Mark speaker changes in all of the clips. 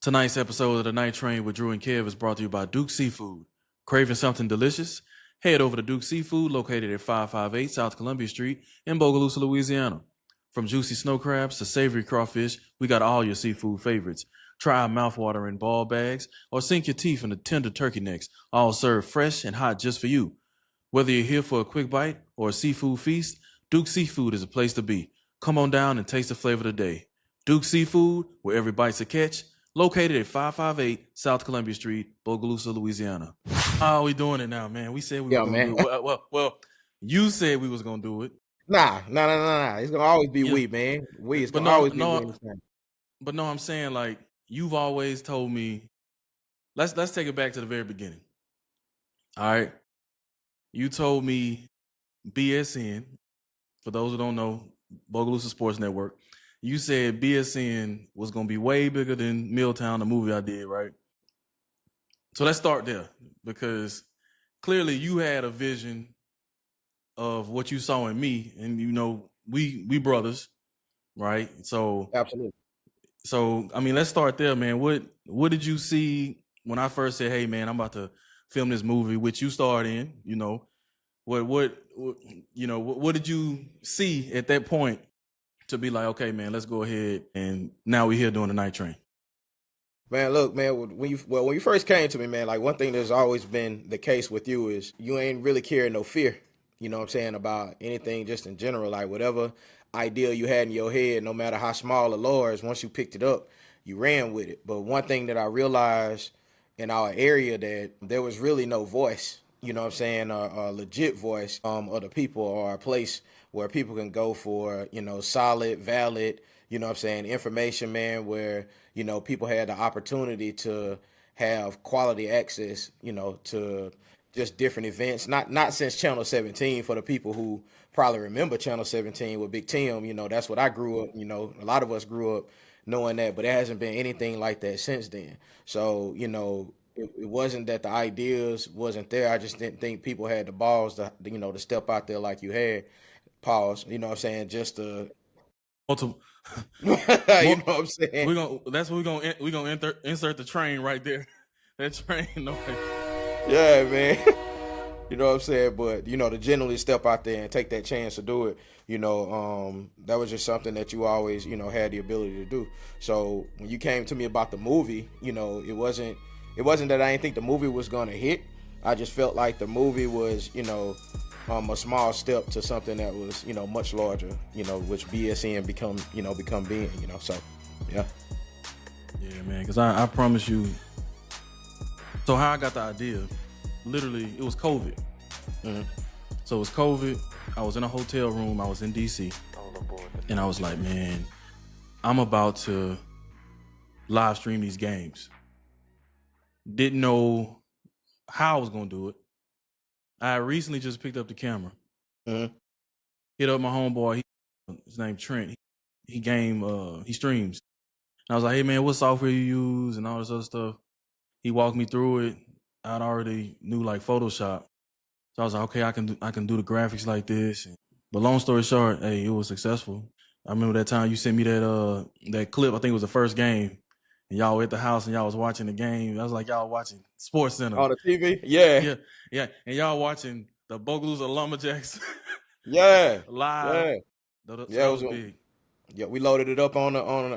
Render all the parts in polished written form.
Speaker 1: Tonight's episode of The Night Train with Drew and Kev is brought to you by Duke Seafood. Craving something delicious? Head over to Duke Seafood, located at 558 South Columbia Street in Bogalusa, Louisiana. From juicy snow crabs to savory crawfish, we got all your seafood favorites. Try our mouthwatering ball bags or sink your teeth into tender turkey necks, all served fresh and hot just for you. Whether you're here for a quick bite or a seafood feast, Duke Seafood is a place to be. Come on down and taste the flavor of the day. Duke Seafood, where every bite's a catch, located at 558 South Columbia Street, Bogalusa, Louisiana. How are we doing it now, man? We said we were
Speaker 2: Yeah,
Speaker 1: going to
Speaker 2: man.
Speaker 1: do it. Well, you said we was going to do it.
Speaker 2: Nah. It's gonna always be
Speaker 1: Yeah,
Speaker 2: we, man. It's
Speaker 1: but
Speaker 2: gonna always be we
Speaker 1: no,
Speaker 2: in this thing.
Speaker 1: but no, I'm saying like you've always told me. Let's take it back to the very beginning. All right, you told me BSN. For those who don't know, Bogalusa Sports Network. You said BSN was going to be way bigger than Milltown, the movie I did, right? So let's start there because clearly you had a vision of what you saw in me, and we brothers, right?
Speaker 2: Absolutely.
Speaker 1: So I mean, let's start there, man. What did you see when I first said, "Hey, man, I'm about to film this movie," which you starred in? What did you see at that point to be like, okay, man, let's go ahead and now we're here doing the night train?
Speaker 2: Man, look, man, when you first came to me, man, like one thing that's always been the case with you is you ain't really carrying no fear, you know what I'm saying, about anything just in general. Like whatever idea you had in your head, no matter how small or large, once you picked it up, you ran with it. But one thing that I realized in our area that there was really no voice, you know what I'm saying, a legit voice of the people or a place where people can go for, solid, valid, you know what I'm saying, information, man, where, people had the opportunity to have quality access, to just different events. Not since Channel 17 for the people who probably remember Channel 17 with Big Tim, that's what I grew up, a lot of us grew up knowing that, but it hasn't been anything like that since then. So, it wasn't that the ideas wasn't there. I just didn't think people had the balls to step out there like you had. Pause. You know what I'm saying? Just to,
Speaker 1: Multiple,
Speaker 2: you know what
Speaker 1: more,
Speaker 2: I'm saying?
Speaker 1: that's what we're gonna insert the train right there. That train, no.
Speaker 2: Yeah, man. You know what I'm saying? But to generally step out there and take that chance to do it, that was just something that you always, had the ability to do. So when you came to me about the movie, it wasn't that I didn't think the movie was gonna hit. I just felt like the movie was, a small step to something that was, much larger, which BSN become being, So yeah.
Speaker 1: Yeah, man, because I promise you. So how I got the idea, literally, it was COVID.
Speaker 2: Mhm.
Speaker 1: So it was COVID. I was in a hotel room. I was in DC, and I was like, man, I'm about to live stream these games. Didn't know how I was gonna do it. I recently just picked up the camera.
Speaker 2: Mhm.
Speaker 1: Hit up my homeboy. His name Trent. He streams. And I was like, hey man, what software you use and all this other stuff. He walked me through it. I'd already knew like Photoshop. So I was like, okay, I can do the graphics like this. But long story short, hey, it was successful. I remember that time you sent me that clip. I think it was the first game, and y'all were at the house and y'all was watching the game. I was like, y'all watching Sports Center.
Speaker 2: On the TV? Yeah.
Speaker 1: Yeah, and y'all watching the Bogalusa Lumberjacks
Speaker 2: Yeah.
Speaker 1: live.
Speaker 2: Yeah.
Speaker 1: So
Speaker 2: Yeah,
Speaker 1: that
Speaker 2: it
Speaker 1: was
Speaker 2: was.
Speaker 1: big.
Speaker 2: Yeah, we loaded it up I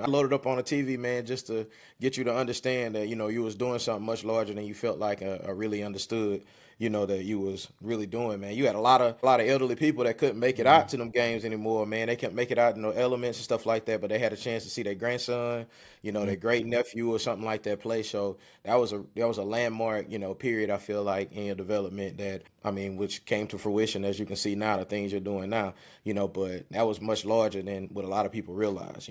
Speaker 2: loaded up on the TV, man, just to get you to understand that you was doing something much larger than you felt like I really understood. That you was really doing, man. You had a lot of elderly people that couldn't make it
Speaker 1: Yeah.
Speaker 2: out to them games anymore, man. They couldn't make it out in the elements and stuff like that, but they had a chance to see their grandson,
Speaker 1: Mhm.
Speaker 2: their great nephew or something like that play. So that was a landmark, period. I feel like in your development that which came to fruition as you can see now, the things you're doing now, but that was much larger than what a lot of people realize,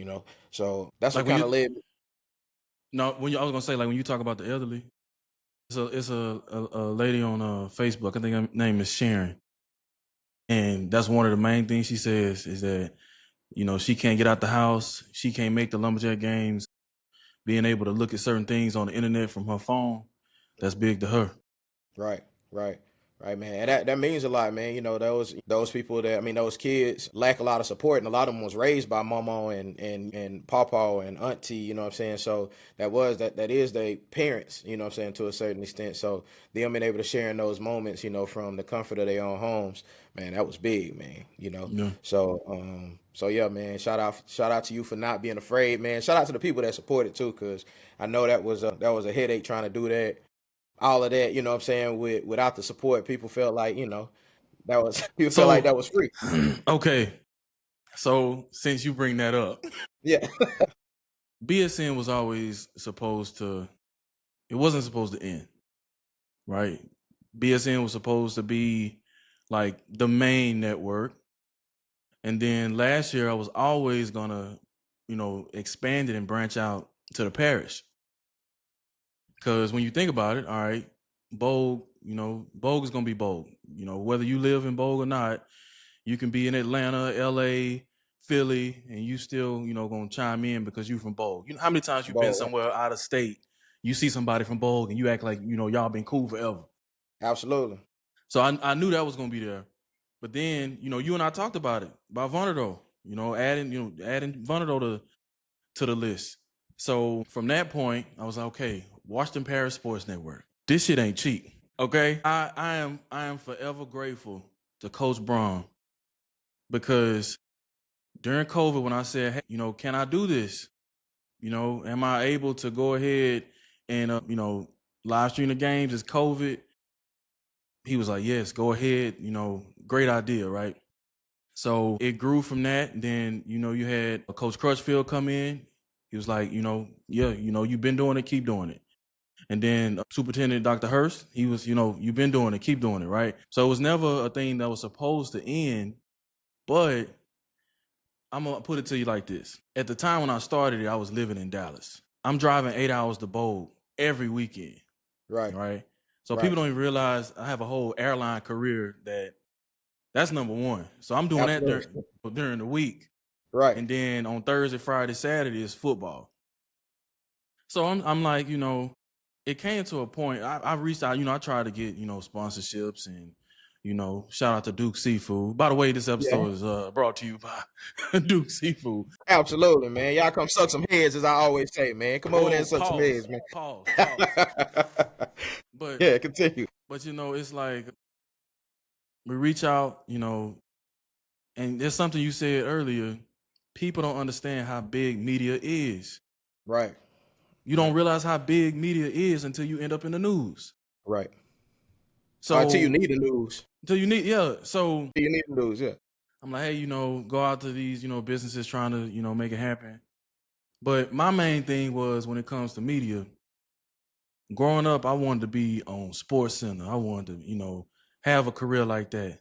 Speaker 2: So that's
Speaker 1: Like
Speaker 2: what
Speaker 1: when
Speaker 2: kind of
Speaker 1: you
Speaker 2: led.
Speaker 1: no, I was gonna say like when you talk about the elderly, it's a lady on Facebook. I think her name is Sharon, and that's one of the main things she says is that she can't get out the house, she can't make the lumberjack games, being able to look at certain things on the internet from her phone. That's big to her.
Speaker 2: Right, right. Right, man. And that means a lot, man. You know, those people that, I mean, those kids lack a lot of support, and a lot of them was raised by mama and papa and auntie, you know what I'm saying? So that is their parents, you know what I'm saying, to a certain extent. So them being able to share in those moments, you know, from the comfort of their own homes, man, that was big, man, you know.
Speaker 1: Yeah.
Speaker 2: So yeah, man, shout out to you for not being afraid, man. Shout out to the people that supported too, because I know that was a headache trying to do that, all of that, you know what I'm saying, without the support. People felt like, you know, that was people felt like
Speaker 1: So,
Speaker 2: that was free.
Speaker 1: okay. So since you bring that up,
Speaker 2: Yeah.
Speaker 1: BSN was always supposed to, it wasn't supposed to end, right? BSN was supposed to be like the main network. And then last year I was always gonna, expand it and branch out to the parish. Because when you think about it, all right, Bogue is gonna be Bogue. You know, whether you live in Bogue or not, you can be in Atlanta, LA, Philly, and you still, gonna chime in because you from Bogue. You know how many times you've been
Speaker 2: Bold, right?
Speaker 1: somewhere out of state, you see somebody from Bogue and you act like, y'all been cool forever.
Speaker 2: Absolutely.
Speaker 1: So I knew that was gonna be there. But then, you and I talked about it, about Vonado, adding Vonado to the list. So from that point, I was like, okay, Washington Parish Sports Network. This shit ain't cheap. Okay. I am forever grateful to Coach Braun, because during COVID, when I said, hey, can I do this? Am I able to go ahead and live stream the games as COVID? He was like, yes, go ahead. Great idea, right? So it grew from that. Then, you had Coach Crutchfield come in. He was like, yeah, you've been doing it, keep doing it. And then Superintendent Dr. Hurst, he was, you've been doing it, keep doing it, right? So it was never a thing that was supposed to end. But I'm going to put it to you like this. At the time when I started it, I was living in Dallas. I'm driving 8 hours to Bogue every weekend,
Speaker 2: Right.
Speaker 1: right? So
Speaker 2: Right.
Speaker 1: people don't even realize I have a whole airline career that's number one. So I'm doing that
Speaker 2: Absolutely.
Speaker 1: during the week.
Speaker 2: Right.
Speaker 1: And then on Thursday, Friday, Saturday is football. So I'm like, it came to a point. I reached out, I tried to get, sponsorships and, shout out to Duke Seafood. By the way, this
Speaker 2: Yeah.
Speaker 1: episode is brought to you by Duke Seafood.
Speaker 2: Absolutely, man. Y'all come suck some heads, as I always say, man. Come over there
Speaker 1: Whoa,
Speaker 2: and suck some
Speaker 1: pause,
Speaker 2: heads, man.
Speaker 1: pause. But
Speaker 2: Yeah, continue.
Speaker 1: it's like we reach out, and there's something you said earlier. People don't understand how big media is.
Speaker 2: Right.
Speaker 1: You don't realize how big media is until you end up in the news.
Speaker 2: Right. Until you
Speaker 1: So
Speaker 2: need the news.
Speaker 1: until you need, yeah. So
Speaker 2: Until you need the news, yeah.
Speaker 1: I'm like, hey, go out to these, businesses trying to, make it happen. But my main thing was, when it comes to media, growing up, I wanted to be on Sports Center. I wanted to, have a career like that.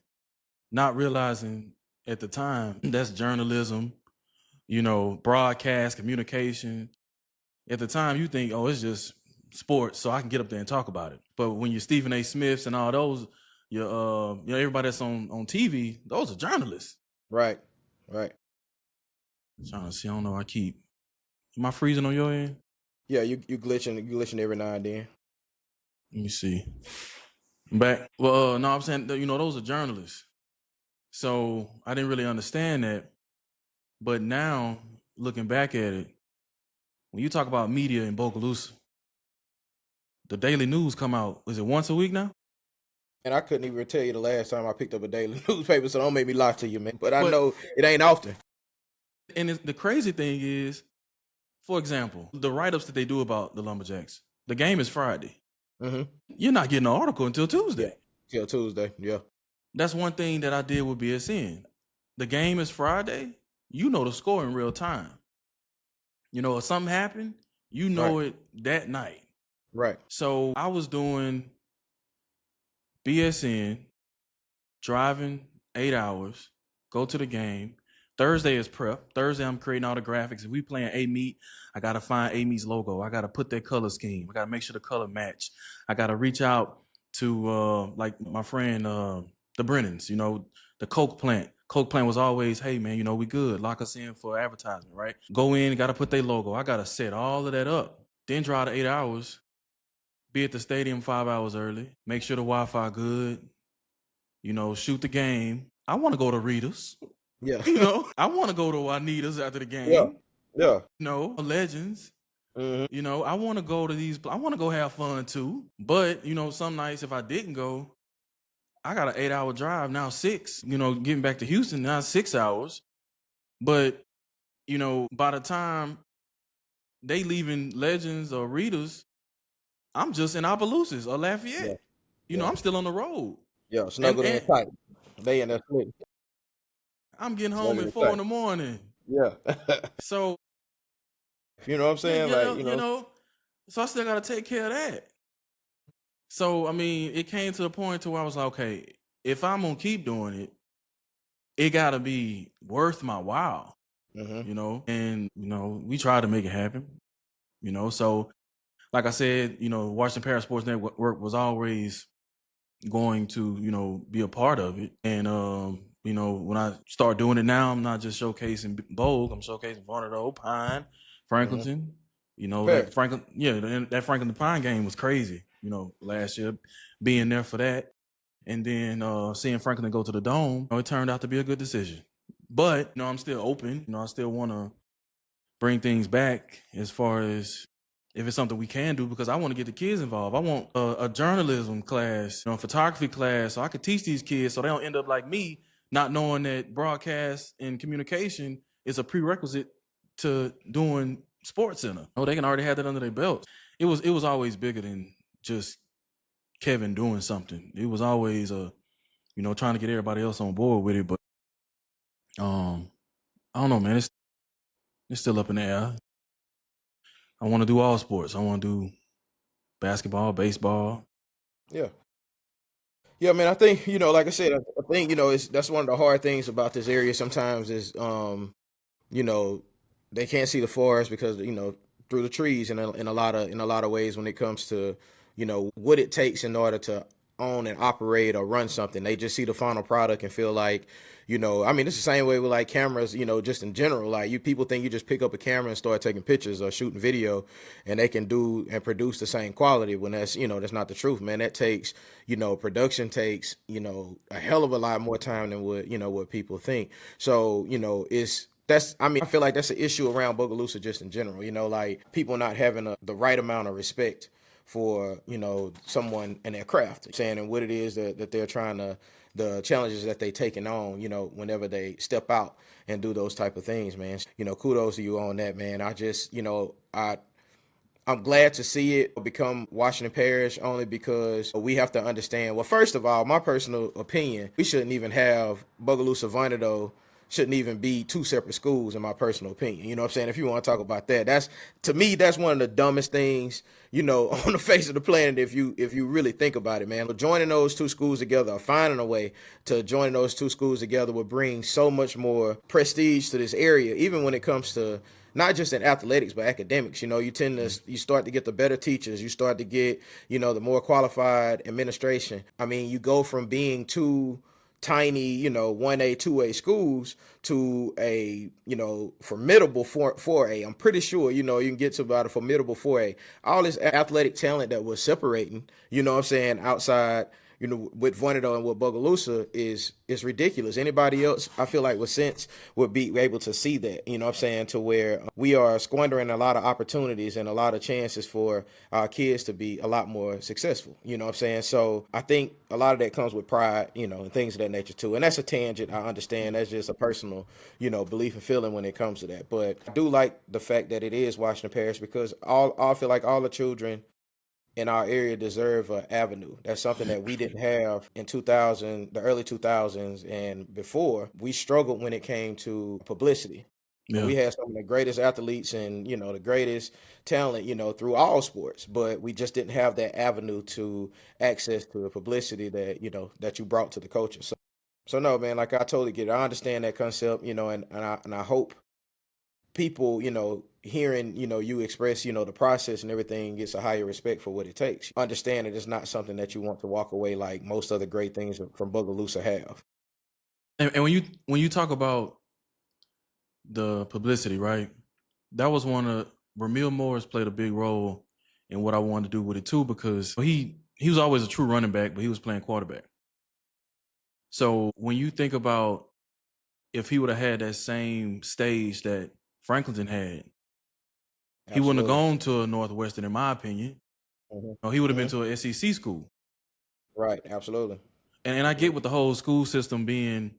Speaker 1: Not realizing at the time that's journalism, broadcast, communication. At the time, you think, oh, it's just sports, so I can get up there and talk about it. But when you're Stephen A. Smiths and all those, everybody that's on TV, those are journalists.
Speaker 2: Right. Right.
Speaker 1: I'm trying to see, I don't know. Am I freezing on your end?
Speaker 2: Yeah, you glitching every now and then.
Speaker 1: Let me see. I'm back. Well, no, I'm saying, those are journalists. So I didn't really understand that. But now, looking back at it, when you talk about media in Bogalusa, the daily news come out, is it once a week now?
Speaker 2: And I couldn't even tell you the last time I picked up a daily newspaper, so don't make me lie to you, man. But I
Speaker 1: But
Speaker 2: know it ain't often.
Speaker 1: and the crazy thing is, for example, the write-ups that they do about the Lumberjacks, the game is Friday.
Speaker 2: Mm-hmm.
Speaker 1: You're not getting an article until Tuesday.
Speaker 2: Yeah. Till Tuesday, yeah.
Speaker 1: That's one thing that I did with BSN. The game is Friday. You know the score in real time. If something happened, you know it that night.
Speaker 2: Right.
Speaker 1: So I was doing BSN, driving 8 hours, go to the game. Thursday is prep. Thursday, I'm creating all the graphics. If we playing A-Meat, I got to find A-Meat's logo. I got to put their color scheme. I got to make sure the color match. I got to reach out to, like my friend, the Brennans, the Coke plant. Coke plant was always, hey, man, we good. Lock us in for advertisement, right? Go in, got to put their logo. I got to set all of that up. Then drive the 8 hours, be at the stadium 5 hours early, make sure the Wi-Fi good, shoot the game. I want to go to Rita's.
Speaker 2: Yeah.
Speaker 1: I want to go to Juanita's after the
Speaker 2: Yeah.
Speaker 1: game.
Speaker 2: Yeah.
Speaker 1: Legends.
Speaker 2: Hmm.
Speaker 1: I want to go to these. I want to go have fun too. But some nights if I didn't go, I got an 8-hour drive now, 6. Getting back to Houston now 6 hours. But by the time they leaving Legends or Rita's, I'm just in Opelousas or
Speaker 2: Yeah.
Speaker 1: Lafayette.
Speaker 2: Yeah.
Speaker 1: I'm still on the road,
Speaker 2: Yeah.
Speaker 1: and
Speaker 2: Snuggled in
Speaker 1: and
Speaker 2: tight. They in there sleep.
Speaker 1: I'm getting home
Speaker 2: Snuggled
Speaker 1: at
Speaker 2: in
Speaker 1: 4 in
Speaker 2: tight.
Speaker 1: the morning.
Speaker 2: Yeah.
Speaker 1: So
Speaker 2: You know what I'm
Speaker 1: yeah,
Speaker 2: saying? Like, you know.
Speaker 1: so I still got to take care of that. So I mean, it came to the point to where I was like, okay, if I'm gonna keep doing it, it gotta be worth my while,
Speaker 2: Hmm.
Speaker 1: And we tried to make it happen, So like I said, Washington Para Sports Network was always going to, be a part of it. And when I start doing it now, I'm not just showcasing Bogue, I'm showcasing Vonderdo, Pine,
Speaker 2: Hmm.
Speaker 1: Franklinton.
Speaker 2: Fair.
Speaker 1: That Franklin Pine game was crazy, last year, being there for that. And then seeing Franklin go to the Dome, it turned out to be a good decision. But, I'm still open. I still want to bring things back as far as if it's something we can do, because I want to get the kids involved. I want a journalism class, photography class, so I could teach these kids so they don't end up like me, not knowing that broadcast and communication is a prerequisite to doing Sports Center. They can already have that under their belts. It was always bigger than just Kevin doing something. It was always trying to get everybody else on board with it. But I don't know, man. It's still up in the air. I want to do all sports. I want to do basketball, baseball.
Speaker 2: Yeah. Yeah, man. I think like I said, I think that's one of the hard things about this area. Sometimes is you know, they can't see the forest because through the trees in a lot of ways when it comes to what it takes in order to own and operate or run something. They just see the final product and feel like I mean, it's the same way with like cameras, just in general. Like you people think you just pick up a camera and start taking pictures or shooting video and they can do and produce the same quality, when that's not the truth, man. That takes production takes a hell of a lot more time than what people think. So I mean, I feel like that's an issue around Bogalusa just in general, like people not having the right amount of respect for, someone and their craft, saying, and what it is that they're trying to, the challenges that they taking on, whenever they step out and do those type of things, man. Kudos to you on that, man. I just, I'm glad to see it become Washington Parish, only because we have to understand. Well, first of all, my personal opinion, we shouldn't even have Bogalusa Vonderdo shouldn't even be two separate schools, in my personal opinion. You know what I'm saying? If you want to talk about that, that's, to me, that's one of the dumbest things, on the face of the planet, if you really think about it, man. But joining those two schools together, or finding a way to join those two schools together, would bring so much more prestige to this area, even when it comes to not just in athletics but academics. You start to get the better teachers, you start to get the more qualified administration. I mean, you go from being two tiny 1A 2A schools to a formidable 4A. I'm pretty sure you can get to about a formidable 4A. All this athletic talent that was separating, what I'm saying, outside with Vonderdo and with Bogalusa is ridiculous. Anybody else, I feel like with sense, would be able to see that, what I'm saying, to where we are squandering a lot of opportunities and a lot of chances for our kids to be a lot more successful, what I'm saying? So I think a lot of that comes with pride, and things of that nature too. And that's a tangent, I understand. That's just a personal, belief and feeling when it comes to that. But I do like the fact that it is Washington Parish, because I feel like all the children in our area deserve an avenue. That's something that we didn't have in 2000, the early 2000s and before. We struggled when it came to publicity. And
Speaker 1: Yeah.
Speaker 2: we had some of the greatest athletes and, the greatest talent, through all sports, but we just didn't have that avenue to access to the publicity that, that you brought to the culture. So no, man, like I totally get it. I understand that concept, and I hope people, hearing, you express, the process and everything, gets a higher respect for what it takes. Understand that it's not something that you want to walk away like most other great things from Bogalusa have.
Speaker 1: And when you talk about the publicity, right? That was one of Ramil Morris played a big role in what I wanted to do with it too, because he was always a true running back, but he was playing quarterback. So when you think about if he would have had that same stage that Franklinton had, he wouldn't have
Speaker 2: Absolutely.
Speaker 1: gone to a Northwestern, in my opinion.
Speaker 2: Hmm.
Speaker 1: No, he would have been
Speaker 2: Hmm.
Speaker 1: to a SEC school.
Speaker 2: Right. Absolutely.
Speaker 1: And I get
Speaker 2: Absolutely.
Speaker 1: with the whole school system being,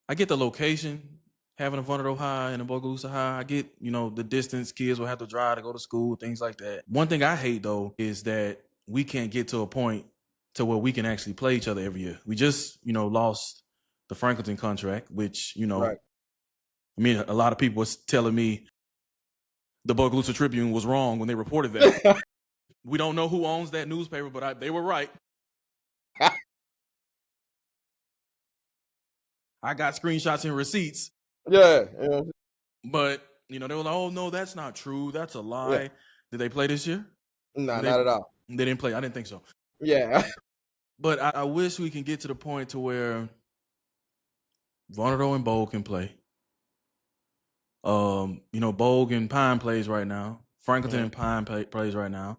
Speaker 1: I get the location, having a Vonderdo High and a Bogalusa High. I get, the distance kids will have to drive to go to school, things like that. One thing I hate though is that we can't get to a point to where we can actually play each other every year. We just, lost the Franklinton contract, which,
Speaker 2: Right.
Speaker 1: I mean, a lot of people was telling me the Bogalusa Tribune was wrong when they reported that. We don't know who owns that newspaper, but they were right. I got screenshots and receipts,
Speaker 2: Yeah. Yeah.
Speaker 1: but they were like, "Oh no, that's not true. That's a
Speaker 2: Yeah.
Speaker 1: lie." Did they play this year?
Speaker 2: Nah,
Speaker 1: They
Speaker 2: not at all.
Speaker 1: they didn't play. I didn't think so.
Speaker 2: Yeah.
Speaker 1: But I wish we can get to the point to where Vonderdo and Bogue can play. Bogue and Pine plays right now. Franklinton
Speaker 2: Hmm.
Speaker 1: and Pine plays right now.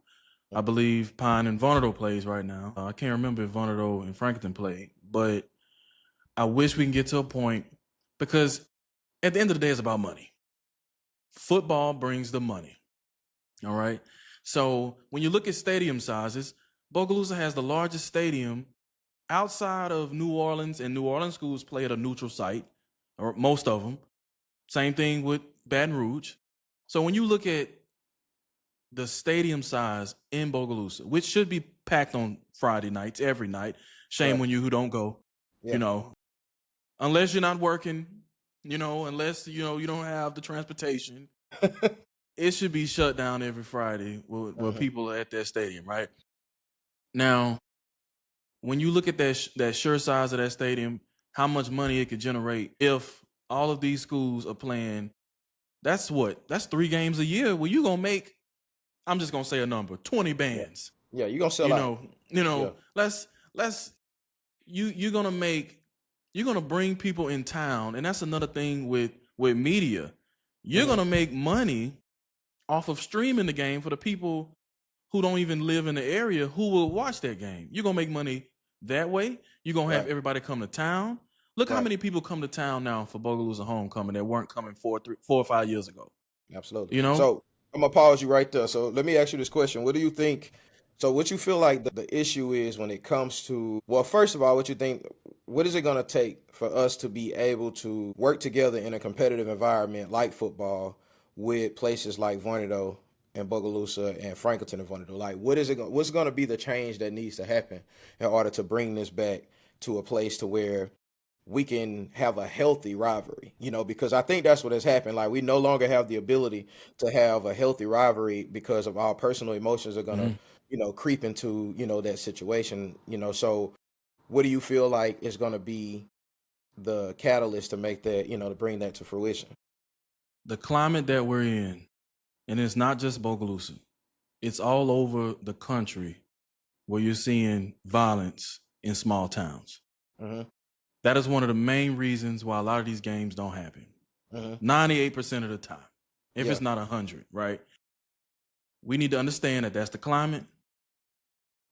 Speaker 1: I believe Pine and Vonderdo plays right now. I can't remember if Vonderdo and Franklinton played, but I wish we can get to a point because at the end of the day, it's about money. Football brings the money. All right. So when you look at stadium sizes, Bogalusa has the largest stadium outside of New Orleans, and New Orleans schools play at a neutral site, or most of them. Same thing with Baton Rouge. So when you look at the stadium size in Bogalusa, which should be packed on Friday nights, every night, shame
Speaker 2: Right.
Speaker 1: on you who don't go, you
Speaker 2: Yeah.
Speaker 1: know, unless you're not working, unless, you don't have the transportation, it should be shut down every Friday where
Speaker 2: Hmm.
Speaker 1: people are at that stadium, right? Now, when you look at that sure size of that stadium, how much money it could generate if all of these schools are playing, that's what? That's 3 games a year where you gonna make, I'm just gonna say a number, 20
Speaker 2: Yeah.
Speaker 1: bands.
Speaker 2: Yeah. You gonna sell
Speaker 1: You
Speaker 2: out.
Speaker 1: know, you
Speaker 2: Yeah.
Speaker 1: know, let's you're gonna make, you're gonna bring people in town, and that's another thing with media. You're
Speaker 2: Hmm.
Speaker 1: gonna make money off of streaming the game for the people who don't even live in the area who will watch that game. You're gonna make money that way. You're gonna have
Speaker 2: Right.
Speaker 1: everybody come to town. Look how
Speaker 2: Right.
Speaker 1: many people come to town now for Bogalusa homecoming that weren't coming 4 or 5 years ago.
Speaker 2: Absolutely.
Speaker 1: You know,
Speaker 2: So I'm gonna pause you right there. So let me ask you this question: what do you think? So what you feel like the issue is when it comes to, well, first of all, what you think? What is it gonna take for us to be able to work together in a competitive environment like football with places like Vornado and Bogalusa and Franklinton and Vornado? Like, what is it? What's gonna be the change that needs to happen in order to bring this back to a place to where we can have a healthy rivalry, because I think that's what has happened. Like, we no longer have the ability to have a healthy rivalry because of our personal emotions are gonna,
Speaker 1: Mhm.
Speaker 2: creep into, that situation, So what do you feel like is gonna be the catalyst to make that, to bring that to fruition?
Speaker 1: The climate that we're in, and it's not just Bogalusa, it's all over the country where you're seeing violence in small towns.
Speaker 2: Hmm.
Speaker 1: That is one of the main reasons why a lot of these games don't happen.
Speaker 2: Hmm.
Speaker 1: 98% of the time, if
Speaker 2: Yeah.
Speaker 1: it's not 100, right? We need to understand that that's the climate,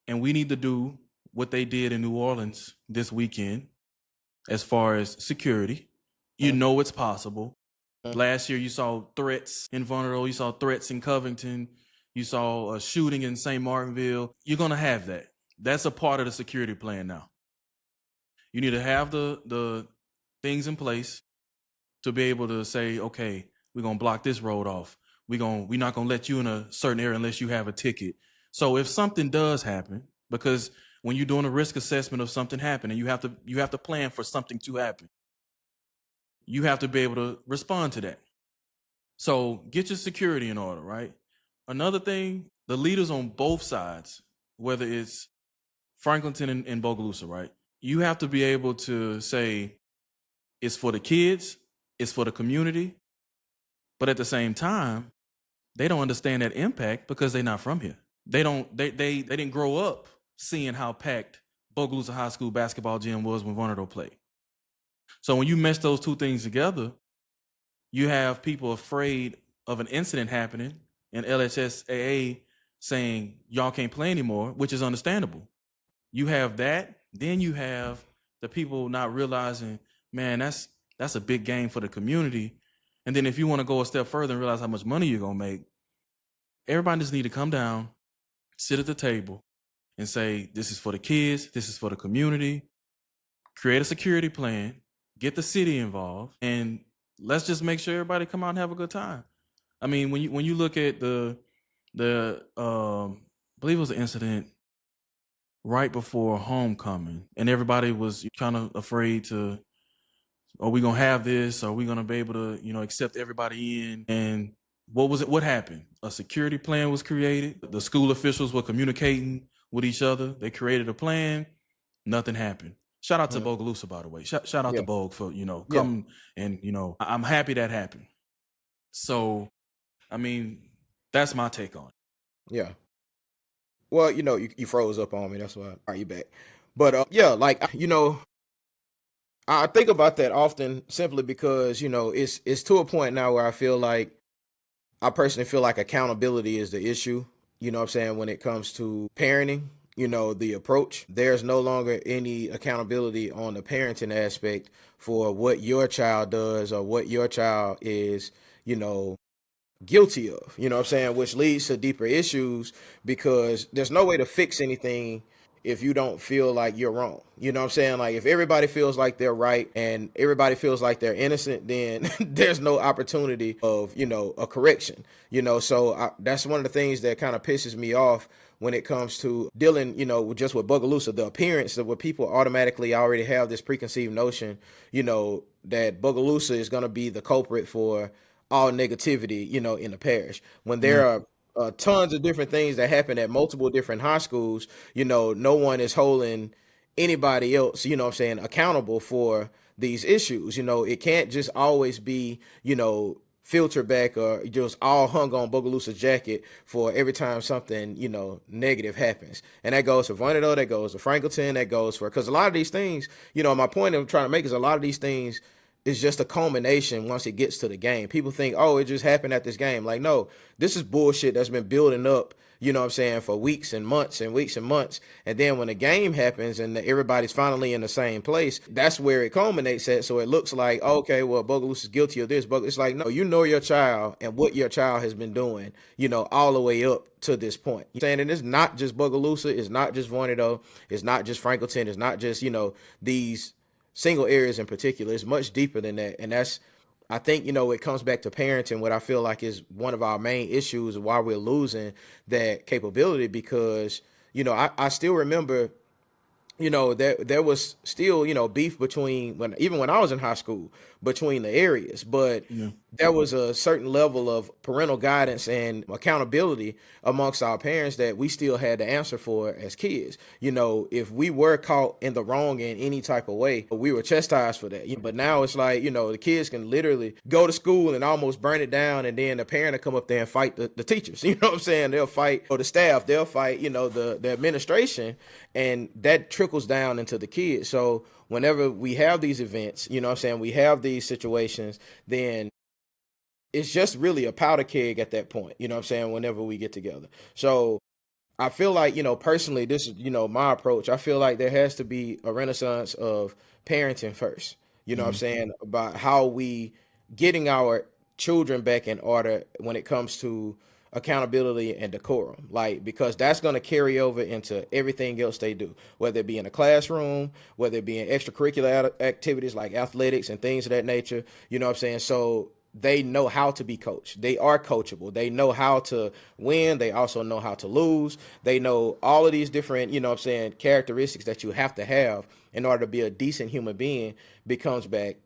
Speaker 1: and we need to do what they did in New Orleans this weekend as far as security. You
Speaker 2: Hmm.
Speaker 1: know it's possible. Last year, you saw threats in Vulnerable, you saw threats in Covington, you saw a shooting in St. Martinville. You're going to have that. That's a part of the security plan now. You need to have the things in place to be able to say, okay, we're gonna block this road off. We're not gonna let you in a certain area unless you have a ticket. So if something does happen, because when you're doing a risk assessment of something happening, you have to plan for something to happen. You have to be able to respond to that. So get your security in order, right? Another thing, the leaders on both sides, whether it's Franklinton and Bogalusa, right? You have to be able to say it's for the kids, it's for the community, but at the same time, they don't understand that impact because they're not from here. They don't they didn't grow up seeing how packed Bogalusa High School basketball gym was when Vonderdo played. So when you mesh those two things together, you have people afraid of an incident happening and LHSAA saying y'all can't play anymore, which is understandable. You have that, then you have the people not realizing, man, that's a big gain for the community. And then if you want to go a step further and realize how much money you're gonna make, everybody just need to come down, sit at the table, and say, this is for the kids, this is for the community. Create a security plan, get the city involved, and let's just make sure everybody come out and have a good time. I mean, when you look at the I believe it was an incident right before homecoming, and everybody was kind of afraid to, are we gonna have this? Are we gonna be able to, accept everybody in? And what was it? What happened? A security plan was created. The school officials were communicating with each other. They created a plan. Nothing happened. Shout out to
Speaker 2: Mhm.
Speaker 1: Bogalusa, by the way. Shout out to
Speaker 2: Yeah.
Speaker 1: Bog for,
Speaker 2: Yeah.
Speaker 1: come and, I'm happy that happened. So, I mean, that's my take on it.
Speaker 2: Yeah. Well, you froze up on me. That's why. All right, you back. But yeah, like I think about that often simply because it's to a point now where I personally feel like accountability is the issue. You know what I'm saying? When it comes to parenting, the approach, there's no longer any accountability on the parenting aspect for what your child does or what your child is, you know, guilty of, what I'm saying, which leads to deeper issues because there's no way to fix anything if you don't feel like you're wrong. You know what I'm saying? Like if everybody feels like they're right and everybody feels like they're innocent, then there's no opportunity of, a correction. That's one of the things that kind of pisses me off when it comes to dealing, just with Bogalusa, the appearance of where people automatically already have this preconceived notion, that Bogalusa is going to be the culprit for all negativity, in the parish. When
Speaker 1: Yeah.
Speaker 2: there are tons of different things that happen at multiple different high schools, no one is holding anybody else, what I'm saying, accountable for these issues. It can't just always be, filter back or just all hung on Bogalusa's jacket for every time something, negative happens. And that goes for Vonito, that goes for Frankleton, that goes for, because a lot of these things, my point I'm trying to make is a lot of these things is just a culmination once it gets to the game. People think, oh, it just happened at this game. Like, no, this is bullshit that's been building up, what I'm saying, for weeks and months and weeks and months. And then when the game happens and everybody's finally in the same place, that's where it culminates at. So it looks like, okay, well, Bogalusa is guilty of this. But it's like, no, you know your child and what your child has been doing, all the way up to this point. You know saying, and it's not just Bogalusa, it's not just Vonito, it's not just Frankleton, it's not just, these single areas in particular. It's much deeper than that. And that's, I think, it comes back to parenting, what I feel like is one of our main issues why we're losing that capability because, I still remember there was still, beef between even when I was in high school between the areas, but
Speaker 1: Yeah.
Speaker 2: there was a certain level of parental guidance and accountability amongst our parents that we still had to answer for as kids. If we were caught in the wrong in any type of way, we were chastised for that. But now it's like, the kids can literally go to school and almost burn it down, and then the parent will come up there and fight the teachers. You know what I'm saying? They'll fight, or the staff, they'll fight, the administration, and that trickles down into the kids. So whenever we have these events, what I'm saying, we have these situations, then it's just really a powder keg at that point, what I'm saying, whenever we get together. So I feel like, personally, this is, my approach. I feel like there has to be a renaissance of parenting first, what I'm
Speaker 1: Mhm.
Speaker 2: saying, about how we getting our children back in order when it comes to accountability and decorum. Like, because that's going to carry over into everything else they do, whether it be in a classroom, whether it be in extracurricular activities like athletics and things of that nature, what I'm saying? So they know how to be coached. They are coachable. They know how to win. They also know how to lose. They know all of these different, what I'm saying, characteristics that you have to have in order to be a decent human being becomes back,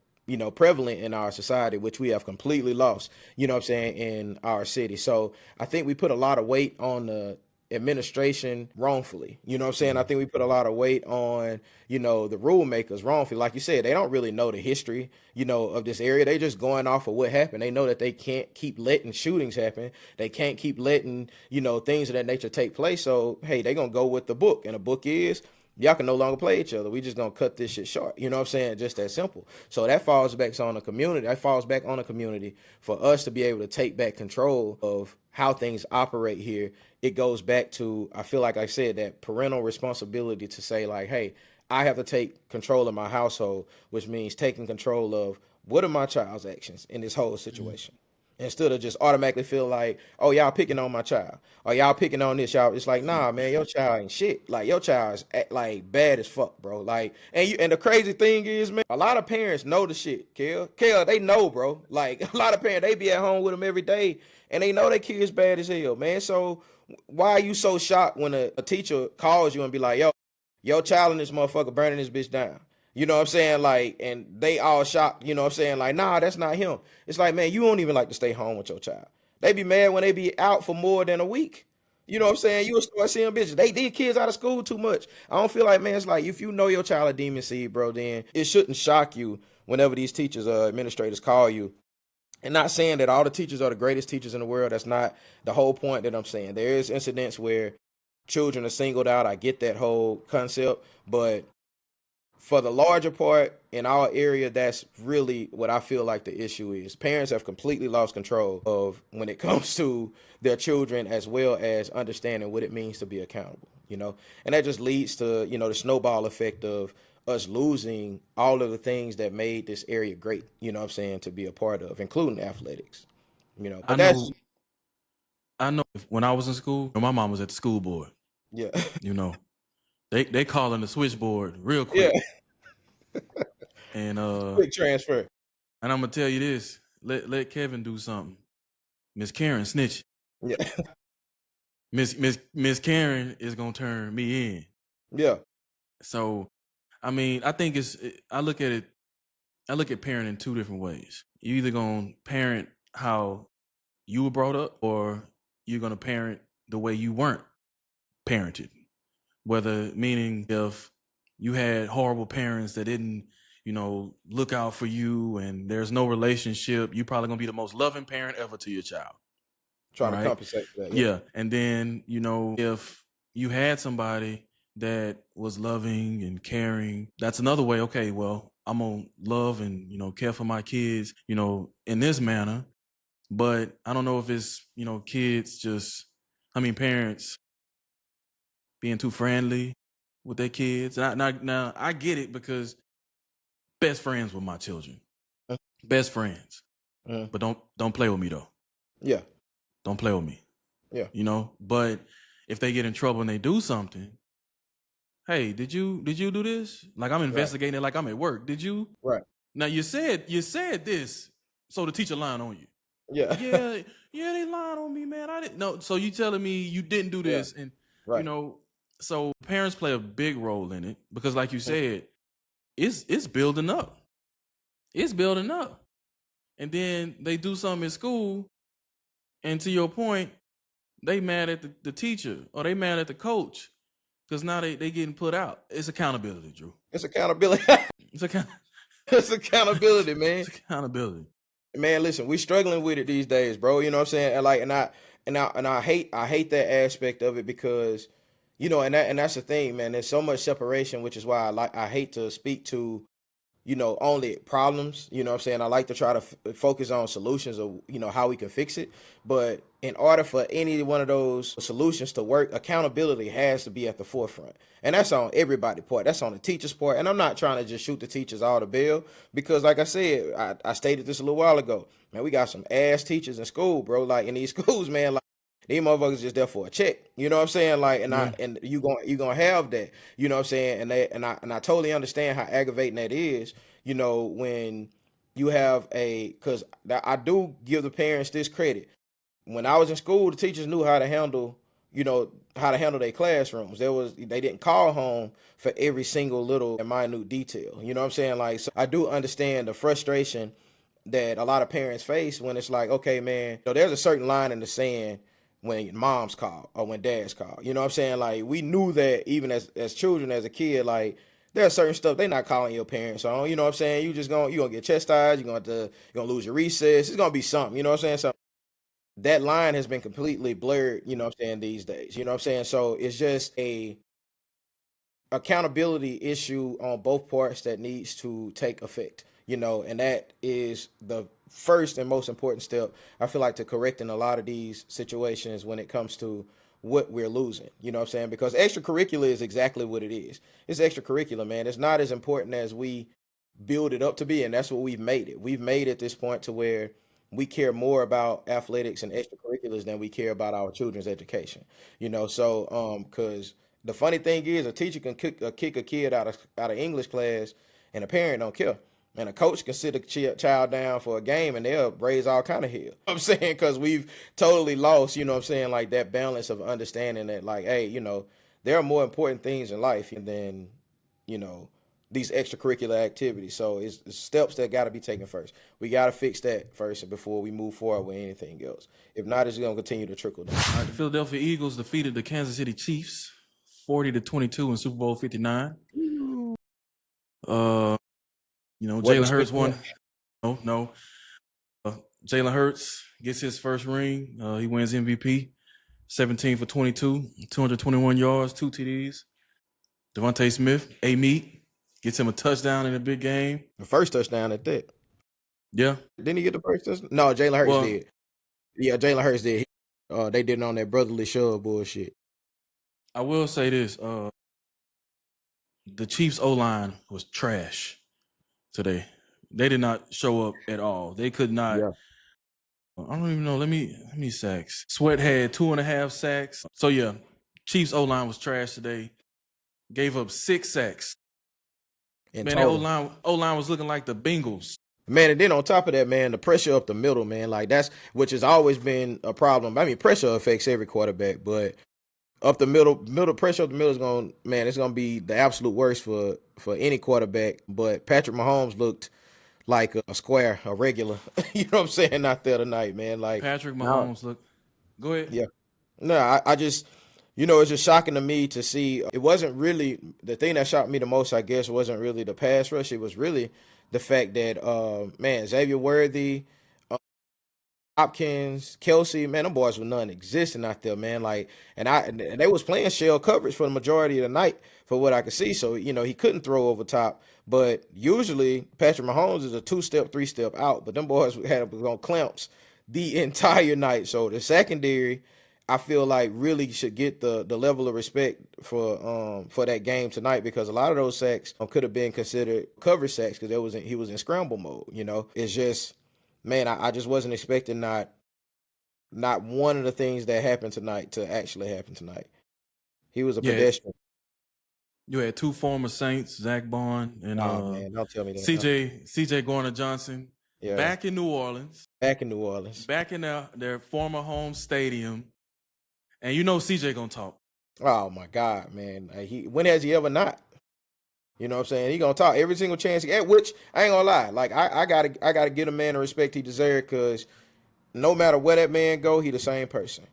Speaker 2: prevalent in our society, which we have completely lost, what I'm saying, in our city. So I think we put a lot of weight on the administration wrongfully. You know what I'm saying? I think we put a lot of weight on, the rule makers wrongfully. Like you said, they don't really know the history, of this area. They just going off of what happened. They know that they can't keep letting shootings happen. They can't keep letting, things of that nature take place. So, hey, they going to go with the book. And the book is, y'all can no longer play each other. We just gonna cut this shit short. You know what I'm saying? Just that simple. So that falls back on the community. That falls back on the community for us to be able to take back control of how things operate here. It goes back to, I feel like I said, that parental responsibility to say like, hey, I have to take control of my household, which means taking control of what are my child's actions in this whole
Speaker 1: Mhm.
Speaker 2: situation. Instead of just automatically feel like, oh, y'all picking on my child, or y'all picking on this, y'all. It's like, nah, man, your child ain't shit. Like your child is like bad as fuck, bro. Like, and the crazy thing is, man, a lot of parents know the shit, Kel, they know, bro. Like a lot of parents, they be at home with them every day, and they know their kids bad as hell, man. So why are you so shocked when a teacher calls you and be like, yo, your child and this motherfucker burning this bitch down? You know what I'm saying? Like, and they all shocked, you know what I'm saying? Like, nah, that's not him. It's like, man, you don't even like to stay home with your child. They be mad when they be out for more than a week. You know what I'm saying? You will start seeing bitches. These kids out of school too much. I don't feel like, man, it's like if you know your child a demon seed, bro, then it shouldn't shock you whenever these teachers administrators call you. And not saying that all the teachers are the greatest teachers in the world. That's not the whole point that I'm saying. There is incidents where children are singled out. I get that whole concept, but for the larger part in our area, that's really what I feel like the issue is. Parents have completely lost control of when it comes to their children, as well as understanding what it means to be accountable, and that just leads to, the snowball effect of us losing all of the things that made this area great, what I'm saying, to be a part of, including athletics,
Speaker 1: I
Speaker 2: but that's,
Speaker 1: know. I know. When I was in school, my mom was at the school board.
Speaker 2: yeah.
Speaker 1: You know, they calling the switchboard real
Speaker 2: Yeah.
Speaker 1: quick, and
Speaker 2: Quick transfer.
Speaker 1: and I'm gonna tell you this: let Kevin do something. Miss Karen snitch.
Speaker 2: Yeah.
Speaker 1: Miss Karen is gonna turn me in.
Speaker 2: Yeah.
Speaker 1: So, I mean, I think I look at it. I look at parenting two different ways. You either gonna parent how you were brought up, or you're gonna parent the way you weren't parented. Whether meaning if you had horrible parents that didn't, look out for you, and there's no relationship, you probably gonna be the most loving parent ever to your child,
Speaker 2: Trying to
Speaker 1: right?
Speaker 2: compensate for that. Yeah.
Speaker 1: Yeah. And then, if you had somebody that was loving and caring, that's another way. Okay, well, I'm gonna love and, care for my kids, in this manner. But I don't know if it's, kids just, parents being too friendly with their kids. Now I get it, because best friends with my children, best friends.
Speaker 2: Mhm.
Speaker 1: But don't play with me though.
Speaker 2: Yeah.
Speaker 1: Don't play with me.
Speaker 2: Yeah.
Speaker 1: But if they get in trouble and they do something, hey, did you do this? Like, I'm
Speaker 2: Right.
Speaker 1: investigating it like I'm at work. Did you?
Speaker 2: Right.
Speaker 1: Now you said this, so the teacher lying on you.
Speaker 2: Yeah.
Speaker 1: Yeah, yeah, they lied on me, man. I didn't know. So you telling me you didn't do
Speaker 2: Yeah.
Speaker 1: this, and you
Speaker 2: Right.
Speaker 1: know, so parents play a big role in it, because, like you said, it's building up. It's building up, and then they do something in school, and to your point, they mad at the teacher, or they mad at the coach, because now they getting put out. It's accountability, Drew.
Speaker 2: It's accountability.
Speaker 1: It's account.
Speaker 2: It's accountability,
Speaker 1: It's
Speaker 2: man.
Speaker 1: accountability.
Speaker 2: Man, listen, we struggling with it these days, bro. You know what I'm saying? And I hate that aspect of it, because, and that's the thing, man. There's so much separation, which is why I hate to speak to, only problems. You know what I'm saying? I like to try to focus on solutions of, how we can fix it. But in order for any one of those solutions to work, accountability has to be at the forefront. And that's on everybody's part. That's on the teacher's part. And I'm not trying to just shoot the teachers all the bill, because, like I said, I stated this a little while ago. Man, we got some ass teachers in school, bro. Like, in these schools, man, like, these motherfuckers just there for a check. You know what I'm saying? Like, and
Speaker 1: Yeah.
Speaker 2: you gonna have that. You know what I'm saying? And I totally understand how aggravating that is. When you have because I do give the parents this credit. When I was in school, the teachers knew how to handle, their classrooms. They didn't call home for every single little and minute detail. You know what I'm saying? Like, so I do understand the frustration that a lot of parents face when it's like, okay, man, there's a certain line in the sand when moms call or when dads call. You know what I'm saying? Like, we knew that even as children, as a kid, like, there's certain stuff they not calling your parents on. You know what I'm saying? You gonna get chastised. You're gonna lose your recess. It's gonna be something. You know what I'm saying? So that line has been completely blurred. You know what I'm saying, these days. You know what I'm saying? So it's just a accountability issue on both parts that needs to take effect, and that is the first and most important step, I feel like, to correcting a lot of these situations when it comes to what we're losing. You know what I'm saying? Because extracurricular is exactly what it is. It's extracurricular, man. It's not as important as we build it up to be, and that's what we've made it. We've made it this point to where we care more about athletics and extracurriculars than we care about our children's education. So because the funny thing is, a teacher can kick a kid out of English class, and a parent don't care. And a coach can sit a child down for a game and they'll raise all kind of hell. You know what I'm saying? Because we've totally lost, you know what I'm saying, like that balance of understanding that, like, hey, there are more important things in life than, you know, these extracurricular activities. So it's steps that got to be taken first. We got to fix that first before we move forward with anything else. If not, it's going to continue to trickle down.
Speaker 1: All right, the Philadelphia Eagles defeated the Kansas City Chiefs 40-22 in Super Bowl 59. Jalen Hurts won. No. Jalen Hurts gets his first ring. He wins MVP. 17 for 22, 221 yards, 2 TDs. Devontae Smith, A-Meat, gets him a touchdown in a big game.
Speaker 2: The first touchdown at that.
Speaker 1: Yeah.
Speaker 2: Didn't he get the first touchdown? No, Jalen Hurts did. Yeah, Jalen Hurts did. They did it on that brotherly shove bullshit.
Speaker 1: I will say this. The Chiefs O-line was trash today. They did not show up at all. They could not. Yeah. I don't even know. Let me sacks. Sweat had 2.5 sacks. So yeah, Chiefs O-line was trash today. Gave up 6 sacks. Man, that O-line was looking like the Bengals.
Speaker 2: Man, and then on top of that, man, the pressure up the middle, man, like which has always been a problem. I mean, pressure affects every quarterback, but up the middle pressure up the middle it's gonna be the absolute worst for any quarterback. But Patrick Mahomes looked like a square, a regular. You know what I'm saying? Out there tonight, man. Like
Speaker 1: Patrick Mahomes looked. Go ahead.
Speaker 2: Yeah. No, I just, it's just shocking to me to see. It wasn't really the thing that shocked me the most. I guess wasn't really the pass rush. It was really the fact that, Xavier Worthy, Hopkins, Kelsey, man, them boys were non-existent out there, man. Like, and they was playing shell coverage for the majority of the night, for what I could see. So, he couldn't throw over top. But usually Patrick Mahomes is a 2-step, 3-step out. But them boys had on clamps the entire night. So the secondary, I feel like, really should get the level of respect for that game tonight, because a lot of those sacks could have been considered coverage sacks because he was in scramble mode. It's just, man, I just wasn't expecting not one of the things that happened tonight to actually happen tonight. He was a pedestrian.
Speaker 1: You had 2 former Saints, Zach Bond and
Speaker 2: man, don't tell me that.
Speaker 1: CJ Garner-Johnson, back in New Orleans.
Speaker 2: Back in New Orleans.
Speaker 1: Back in their former home stadium. And CJ gonna talk.
Speaker 2: Oh my God, man. When has he ever not? You know what I'm saying? He gonna talk every single chance he get, which I ain't gonna lie. Like I gotta give a man the respect he deserves, because no matter where that man go, he the same person.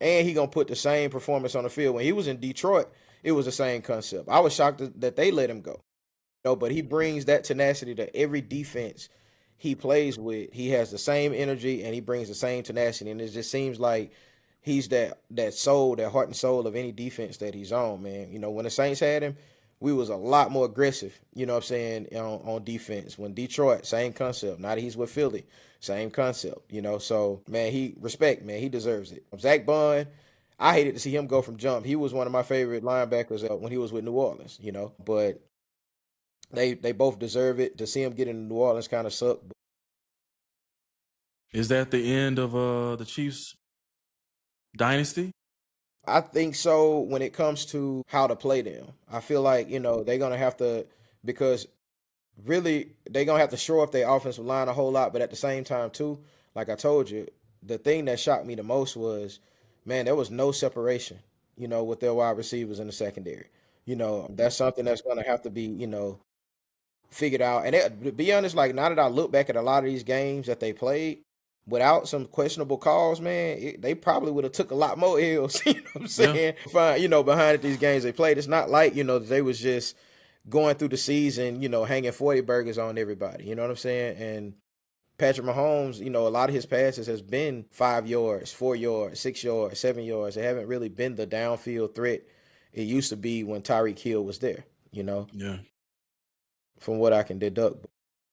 Speaker 2: And he gonna put the same performance on the field. When he was in Detroit, it was the same concept. I was shocked that they let him go. But he brings that tenacity to every defense he plays with. He has the same energy and he brings the same tenacity. And it just seems like he's that soul, that heart and soul of any defense that he's on, man. When the Saints had him, we was a lot more aggressive, you know what I'm saying, on defense. When Detroit, same concept. Now that he's with Philly, same concept, So, man, he deserves it. Zach Bond, I hated to see him go from jump. He was one of my favorite linebackers when he was with New Orleans, But they both deserve it. To see him get into New Orleans kind of sucked.
Speaker 1: Is that the end of the Chiefs dynasty?
Speaker 2: I think so, when it comes to how to play them. I feel like, they're going to have to, because really they're going to have to shore up their offensive line a whole lot. But at the same time, too, like I told you, the thing that shocked me the most was, man, there was no separation, with their wide receivers in the secondary. That's something that's going to have to be, figured out. And to be honest, like, now that I look back at a lot of these games that they played, without some questionable calls, man, they probably would have took a lot more L's. You know what I'm saying? Yeah. Fine, behind these games they played. It's not like, they was just going through the season, hanging 40 burgers on everybody. You know what I'm saying? And Patrick Mahomes, a lot of his passes has been 5 yards, 4 yards, 6 yards, 7 yards. They haven't really been the downfield threat it used to be when Tyreek Hill was there,
Speaker 1: Yeah.
Speaker 2: From what I can deduct.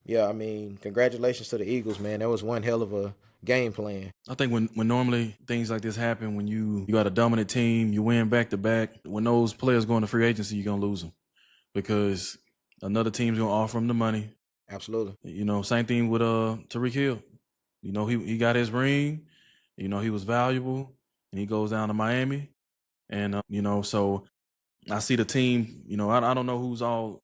Speaker 2: Yeah, I mean, congratulations to the Eagles, man. That was one hell of a game plan.
Speaker 1: I think when normally things like this happen, when you got a dominant team, you win back to back. When those players go into free agency, you're gonna lose them because another team's gonna offer them the money.
Speaker 2: Absolutely.
Speaker 1: Same thing with Tariq Hill. He got his ring. He was valuable, and he goes down to Miami, and so I see the team. I don't know who's all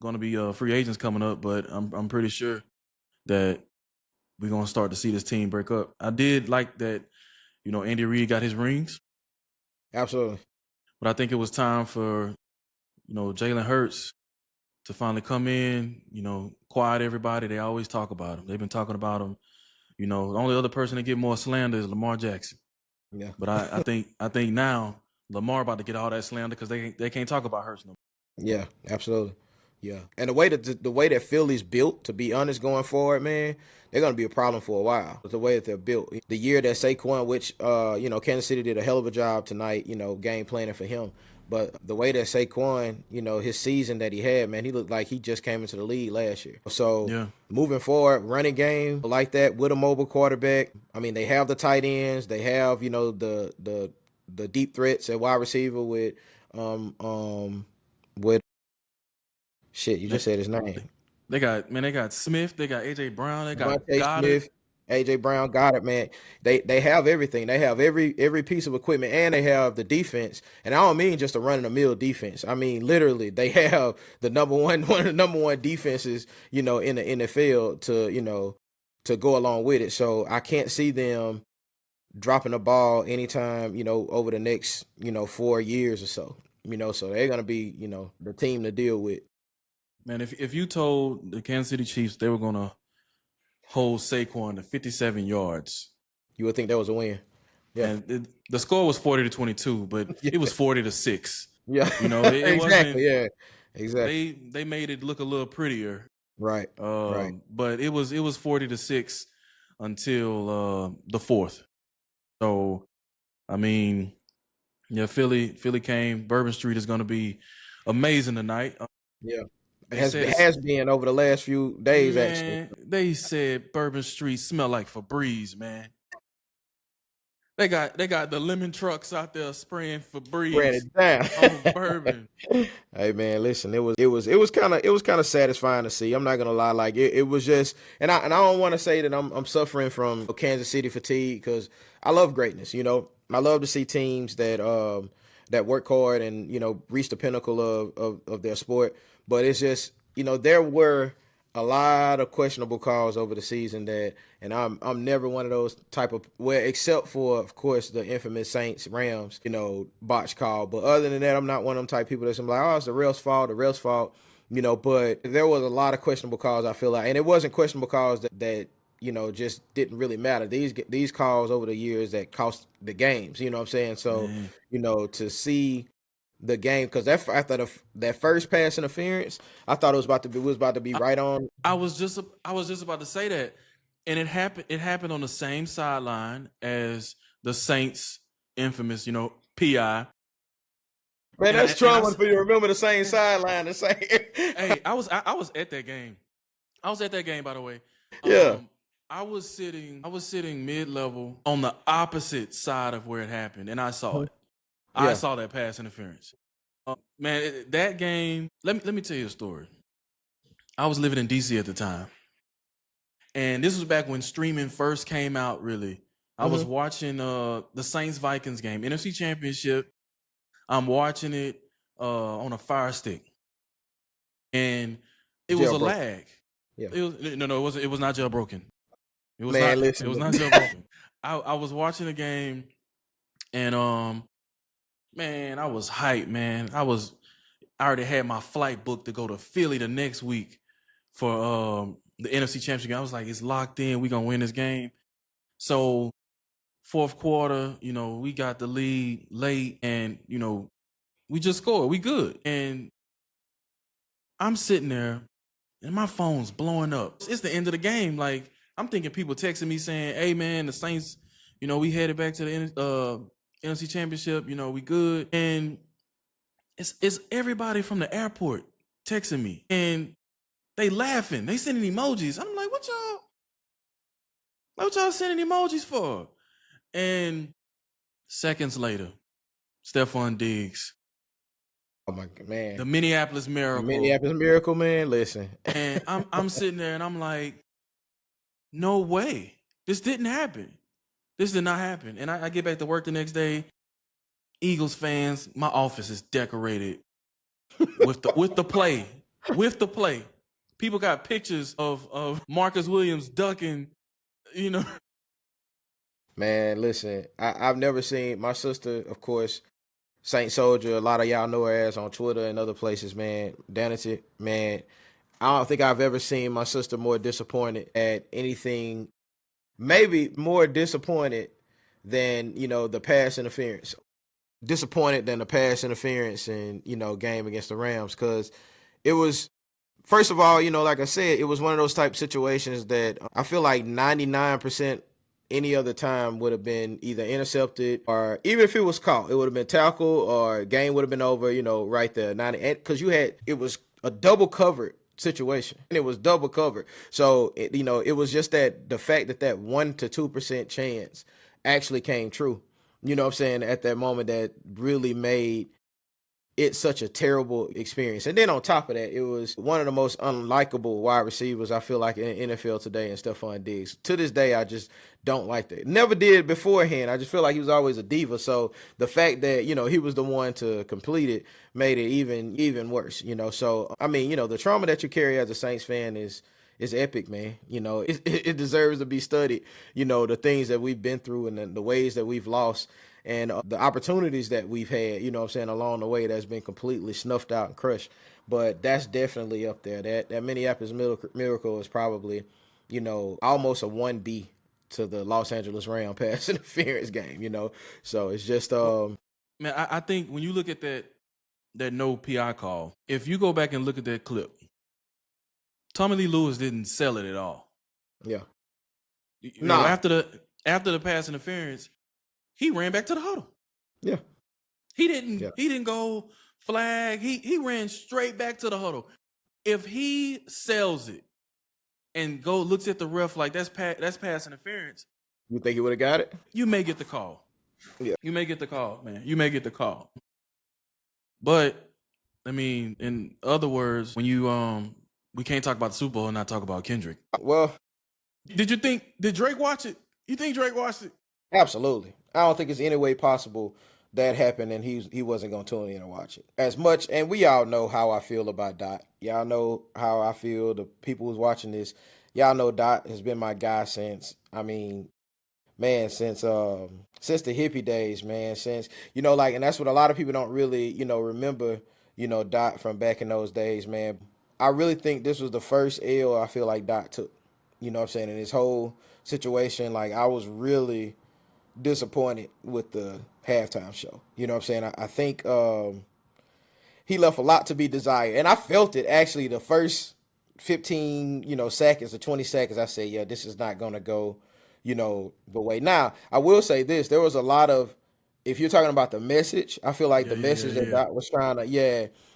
Speaker 1: going to be free agents coming up, but I'm pretty sure that we're going to start to see this team break up. I did like that, Andy Reid got his rings,
Speaker 2: Absolutely.
Speaker 1: but I think it was time for, Jalen Hurts to finally come in, quiet everybody. They always talk about him. They've been talking about him. The only other person that get more slander is Lamar Jackson.
Speaker 2: Yeah.
Speaker 1: But I think now Lamar about to get all that slander because they can't talk about Hurts no more.
Speaker 2: Yeah, absolutely. Yeah, and the way that Philly's built, to be honest, going forward, man, they're gonna be a problem for a while. The way that they're built, the year that Saquon, which Kansas City did a hell of a job tonight, game planning for him. But the way that Saquon, his season that he had, man, he looked like he just came into the league last year. So
Speaker 1: Yeah.
Speaker 2: moving forward, running game like that with a mobile quarterback. I mean, they have the tight ends, they have the deep threats at wide receiver with shit. You just said his name.
Speaker 1: They got Smith, they got AJ Brown, they got
Speaker 2: Devontae
Speaker 1: Goddard.
Speaker 2: Smith, AJ Brown, got it, man. They have everything. They have every piece of equipment, and they have the defense. And I don't mean just a run of the mill defense. I mean literally, they have the one of the number one defenses, in the NFL to go along with it. So I can't see them dropping the ball anytime, over the next, 4 years or so. So they're gonna be, the team to deal with.
Speaker 1: Man, if you told the Kansas City Chiefs they were gonna hold Saquon to 57 yards,
Speaker 2: You would think that was a win. Yeah.
Speaker 1: and the score was 40-22, but
Speaker 2: Yeah.
Speaker 1: it was 40-6.
Speaker 2: Yeah.
Speaker 1: It
Speaker 2: Exactly.
Speaker 1: wasn't.
Speaker 2: Yeah. Exactly.
Speaker 1: They made it look a little prettier,
Speaker 2: Right. Right.
Speaker 1: but it was 40-6 until the fourth. So I mean, yeah, Philly came. Bourbon Street is going to be amazing tonight.
Speaker 2: Yeah. It
Speaker 1: They
Speaker 2: has,
Speaker 1: said
Speaker 2: it has been over the last few days, actually.
Speaker 1: man, they said Bourbon Street smell like Febreze, man. They got the lemon trucks out there spraying
Speaker 2: Ran
Speaker 1: Febreze
Speaker 2: it down.
Speaker 1: on bourbon.
Speaker 2: Hey man, listen, it was kind of satisfying to see. I'm not gonna lie, like it was just, and I don't want to say that I'm suffering from Kansas City fatigue, because I love greatness. I love to see teams that work hard and reach the pinnacle of their sport. But it's just, there were a lot of questionable calls over the season and I'm never one of those type of, well, except for of course the infamous Saints Rams botch call. But other than that, I'm not one of them type people that's like, oh, it's the ref's fault. But there was a lot of questionable calls, I feel like, and it wasn't questionable calls that just didn't really matter. These calls over the years that cost the games. You know what I'm saying? So to see the game, because after that first pass interference, I thought it was about to be right on.
Speaker 1: I was just about to say that, and it happened. It happened on the same sideline as the Saints' infamous, PI.
Speaker 2: Man, that's trauma for you to remember the same sideline. The same.
Speaker 1: Hey, I was at that game. I was at that game, by the way.
Speaker 2: Yeah.
Speaker 1: I was sitting mid-level on the opposite side of where it happened, and I saw it.
Speaker 2: Yeah.
Speaker 1: I saw that pass interference. Man, that game. Let me tell you a story. I was living in DC at the time, and this was back when streaming first came out. Really, I was watching the Saints Vikings game, NFC Championship. I'm watching it on a Fire Stick, and it was a lag.
Speaker 2: Yeah.
Speaker 1: It was not jailbroken. It was
Speaker 2: Man,
Speaker 1: not.
Speaker 2: listen.
Speaker 1: It was not jailbroken. I was watching the game, and man, I was hyped, man. I already had my flight booked to go to Philly the next week for the NFC Championship game. I was like, it's locked in. We're gonna win this game. So fourth quarter, we got the lead late, and we just scored. We good. And I'm sitting there, and my phone's blowing up. It's the end of the game. Like, I'm thinking people texting me saying, hey man, the Saints, we headed back to the NFC Championship, we good. And it's everybody from the airport texting me, and they laughing, they sending emojis. I'm like, What y'all sending emojis for? And seconds later, Stephon Diggs.
Speaker 2: Oh my man.
Speaker 1: The Minneapolis
Speaker 2: The
Speaker 1: Miracle.
Speaker 2: Minneapolis Miracle, man. Listen.
Speaker 1: And I'm sitting there and I'm like, no way. This didn't happen. This did not happen. And I get back to work the next day. Eagles fans, my office is decorated with the play. With the play. People got pictures of Marcus Williams ducking, you know.
Speaker 2: Man, listen, I've never seen my sister, of course, Saint Soldier. A lot of y'all know her as on Twitter and other places, man. Danity, man. I don't think I've ever seen my sister more disappointed at anything. Maybe more disappointed than, the pass interference. Disappointed than the pass interference and, game against the Rams. Because it was, first of all, like I said, it was one of those type situations that I feel like 99% any other time would have been either intercepted or even if it was caught, it would have been tackled or game would have been over, right there. Because it was a double covered situation and it was double covered. So, it was just that the fact that 1 to 2% chance actually came true. You know what I'm saying? At that moment that really made it's such a terrible experience. And then on top of that, it was one of the most unlikable wide receivers I feel like in NFL today in Stephon Diggs. To this day, I just don't like that. Never did beforehand. I just feel like he was always a diva. So the fact that, he was the one to complete it made it even worse, So, I mean, the trauma that you carry as a Saints fan is epic, man. It deserves to be studied, the things that we've been through and the ways that we've lost and the opportunities that we've had, along the way that's been completely snuffed out and crushed. But that's definitely up there. That Minneapolis Miracle is probably, almost a 1B to the Los Angeles Rams pass interference game, So it's just
Speaker 1: man, I think when you look at that no PI call, if you go back and look at that clip, Tommy Lee Lewis didn't sell it at all.
Speaker 2: Yeah.
Speaker 1: After the pass interference, he ran back to the huddle.
Speaker 2: Yeah.
Speaker 1: He didn't go flag. He ran straight back to the huddle. If he sells it and looks at the ref like that's pass interference,
Speaker 2: you think he would have got it?
Speaker 1: You may get the call.
Speaker 2: Yeah.
Speaker 1: You may get the call, man. You may get the call. But I mean, in other words, when you we can't talk about the Super Bowl and not talk about Kendrick.
Speaker 2: Well,
Speaker 1: did Drake watch it? You think Drake watched it?
Speaker 2: Absolutely. I don't think it's any way possible that happened and he wasn't going to tune in and watch it. As much, and we all know how I feel about Dot. Y'all know how I feel. The people who's watching this, y'all know Dot has been my guy since, since the hippie days, man. Since, and that's what a lot of people don't really, remember, Dot from back in those days, man. I really think this was the first L I feel like Dot took, in his whole situation. Like, I was really disappointed with the halftime show. I think he left a lot to be desired. And I felt it actually the first 15, seconds or 20 seconds. I said, yeah, this is not going to go, the way. Now, I will say this. There was a lot of, if you're talking about the message, I feel like the message that Doc was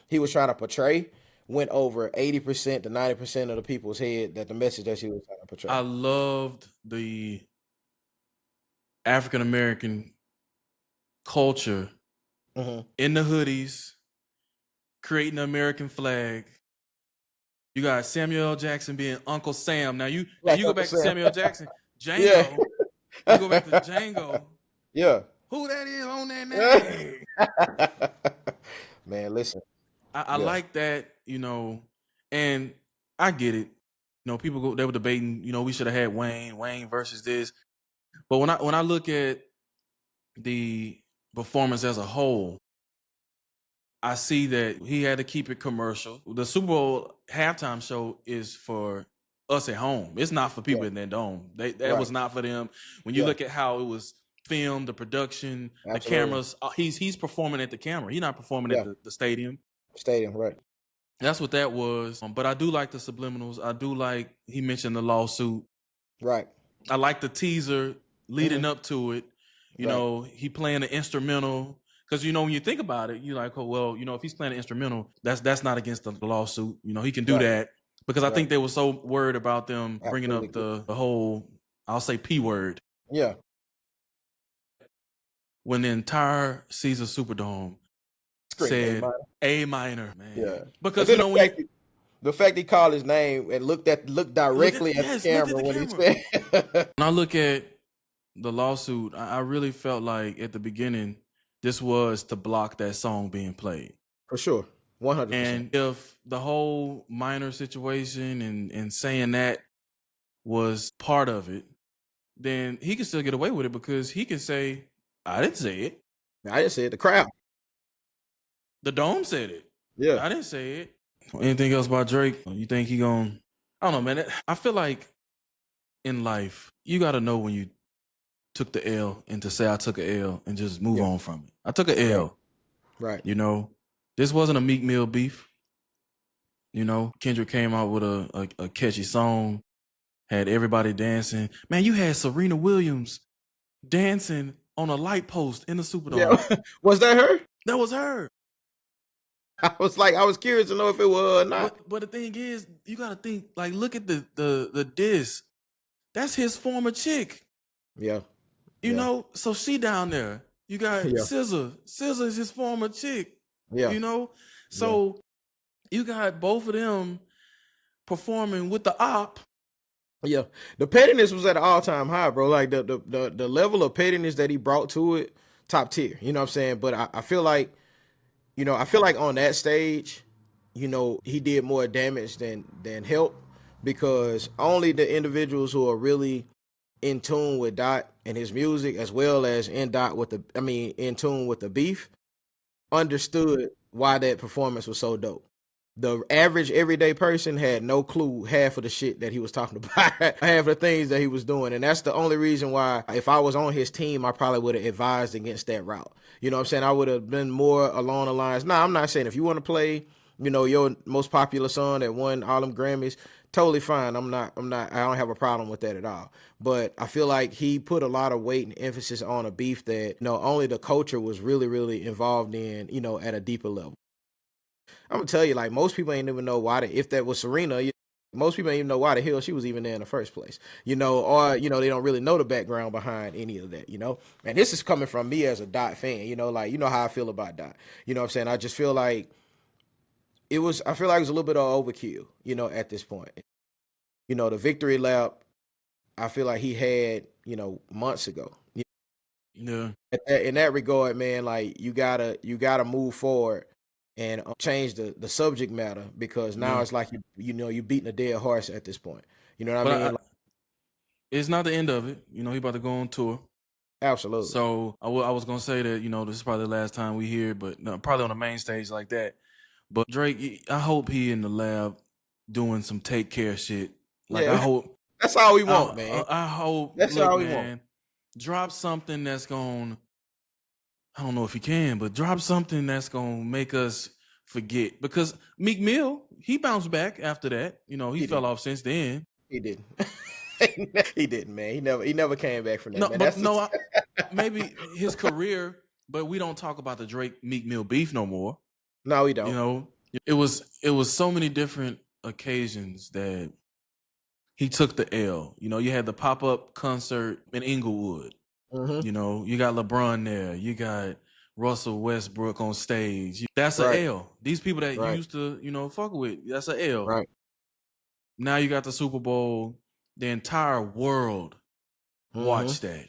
Speaker 2: he was trying to portray went over 80% to 90% of the people's head that the message that he was trying to portray.
Speaker 1: I loved the African-American culture in the hoodies, creating the American flag. You got Samuel L. Jackson being Uncle Sam. Now you go back to Samuel L. Jackson, Django. Yeah. You go back to Django.
Speaker 2: Yeah.
Speaker 1: Who that is on that name?
Speaker 2: Man, listen.
Speaker 1: I like that, and I get it. People they were debating, we should have had Wayne versus this. But when I look at the performance as a whole, I see that he had to keep it commercial. The Super Bowl halftime show is for us at home. It's not for people in that dome. That was not for them. When you look at how it was filmed, the production, the cameras, he's performing at the camera. He's not performing at the stadium.
Speaker 2: Stadium, right.
Speaker 1: That's what that was. But I do like the subliminals. I do like, he mentioned the lawsuit.
Speaker 2: Right.
Speaker 1: I like the teaser leading up to it. He playing the instrumental. Because, when you think about it, you're like, oh, well, if he's playing an instrumental, that's not against the lawsuit. He can do that. Because I think they were so worried about them bringing up the whole I'll say P word,
Speaker 2: Yeah.
Speaker 1: when the entire Caesar Superdome
Speaker 2: Scream A
Speaker 1: said
Speaker 2: minor.
Speaker 1: A minor,
Speaker 2: Yeah.
Speaker 1: man.
Speaker 2: And
Speaker 1: Because
Speaker 2: then
Speaker 1: when you
Speaker 2: the fact he called his name and looked directly at the
Speaker 1: looked at
Speaker 2: camera
Speaker 1: the
Speaker 2: when he
Speaker 1: camera.
Speaker 2: said
Speaker 1: When I look at the lawsuit, I really felt like at the beginning this was to block that song being played.
Speaker 2: for sure. 100%.
Speaker 1: And if the whole minor situation and saying that was part of it, then he can still get away with it because he can say, I didn't say it.
Speaker 2: I just said the crowd.
Speaker 1: The dome said it.
Speaker 2: Yeah.
Speaker 1: I didn't say it. Anything else about Drake? You think he gonna? I don't know, man. I feel like in life, you got to know when you took the L and to say I took a L and just move
Speaker 2: Yeah.
Speaker 1: on from it. I took a
Speaker 2: Right.
Speaker 1: L.
Speaker 2: Right.
Speaker 1: You know, this wasn't a Meek Mill beef. You know, Kendrick came out with a catchy song, had everybody dancing. Man, you had Serena Williams dancing on a light post in the Superdome.
Speaker 2: Yeah. Was that her?
Speaker 1: That was her.
Speaker 2: I was curious to know if it was or not.
Speaker 1: But the thing is, you gotta think like look at the diss. That's his former chick.
Speaker 2: Yeah.
Speaker 1: You
Speaker 2: Yeah.
Speaker 1: know, so she down there. You got
Speaker 2: Yeah.
Speaker 1: Scissor. Scissor is his former chick.
Speaker 2: Yeah.
Speaker 1: You know,
Speaker 2: Yeah.
Speaker 1: so you got both of them performing with the op.
Speaker 2: Yeah. The pettiness was at an all-time high, bro. Like the level of pettiness that he brought to it, top tier. You know what I'm saying? But I feel like, I feel like on that stage, he did more damage than help, because only the individuals who are really in tune with Dot and his music, as well as in tune with the beef, understood why that performance was so dope. The average everyday person had no clue half of the shit that he was talking about, half of the things that he was doing. And that's the only reason why, if I was on his team, I probably would have advised against that route. You know what I'm saying? I would have been more along the lines. Nah, I'm not saying if you want to play, your most popular song that won all them Grammys, totally fine. I don't have a problem with that at all. But I feel like he put a lot of weight and emphasis on a beef that, only the culture was really, really involved in, at a deeper level. I'm gonna tell you, like, most people ain't even know why if that was Serena, most people ain't even know why the hell she was even there in the first place, or they don't really know the background behind any of that, And this is coming from me as a Dot fan, like how I feel about Dot. You know what I'm saying? I just feel like I feel like it was a little bit of overkill, at this point. The victory lap, I feel like he had, months ago.
Speaker 1: Yeah.
Speaker 2: In that regard, man, like you gotta move forward and change the subject matter, because now
Speaker 1: Yeah.
Speaker 2: it's like you're beating a dead horse at this point. You know what I
Speaker 1: But
Speaker 2: mean? Like,
Speaker 1: it's not the end of it. You know, he about to go on tour.
Speaker 2: absolutely.
Speaker 1: So I was gonna say that this is probably the last time we hear, but no, probably on the main stage like that. But Drake, I hope he in the lab doing some take care shit. Like I
Speaker 2: Yeah,
Speaker 1: hope,
Speaker 2: that's all we want, man.
Speaker 1: I hope.
Speaker 2: That's
Speaker 1: Look,
Speaker 2: all we want.
Speaker 1: man, drop something that's going. I don't know if he can, but drop something that's gonna make us forget. Because Meek Mill, he bounced back after that. You know, he
Speaker 2: He
Speaker 1: fell
Speaker 2: didn't.
Speaker 1: off since then.
Speaker 2: He didn't. He didn't, man. He never came back from that,
Speaker 1: No,
Speaker 2: man.
Speaker 1: but
Speaker 2: That's
Speaker 1: no,
Speaker 2: just,
Speaker 1: maybe his career. But we don't talk about the Drake Meek Mill beef no more.
Speaker 2: no, we
Speaker 1: You
Speaker 2: don't.
Speaker 1: know, it was so many different occasions that he took the L. You know, you had the pop up concert in Inglewood.
Speaker 2: Mm-hmm.
Speaker 1: You know, you got LeBron there. You got Russell Westbrook on stage. That's a
Speaker 2: Right.
Speaker 1: L. These people that you
Speaker 2: Right.
Speaker 1: used to, fuck with, that's a L.
Speaker 2: Right.
Speaker 1: Now you got the Super Bowl. The entire world
Speaker 2: Mm-hmm.
Speaker 1: watched that.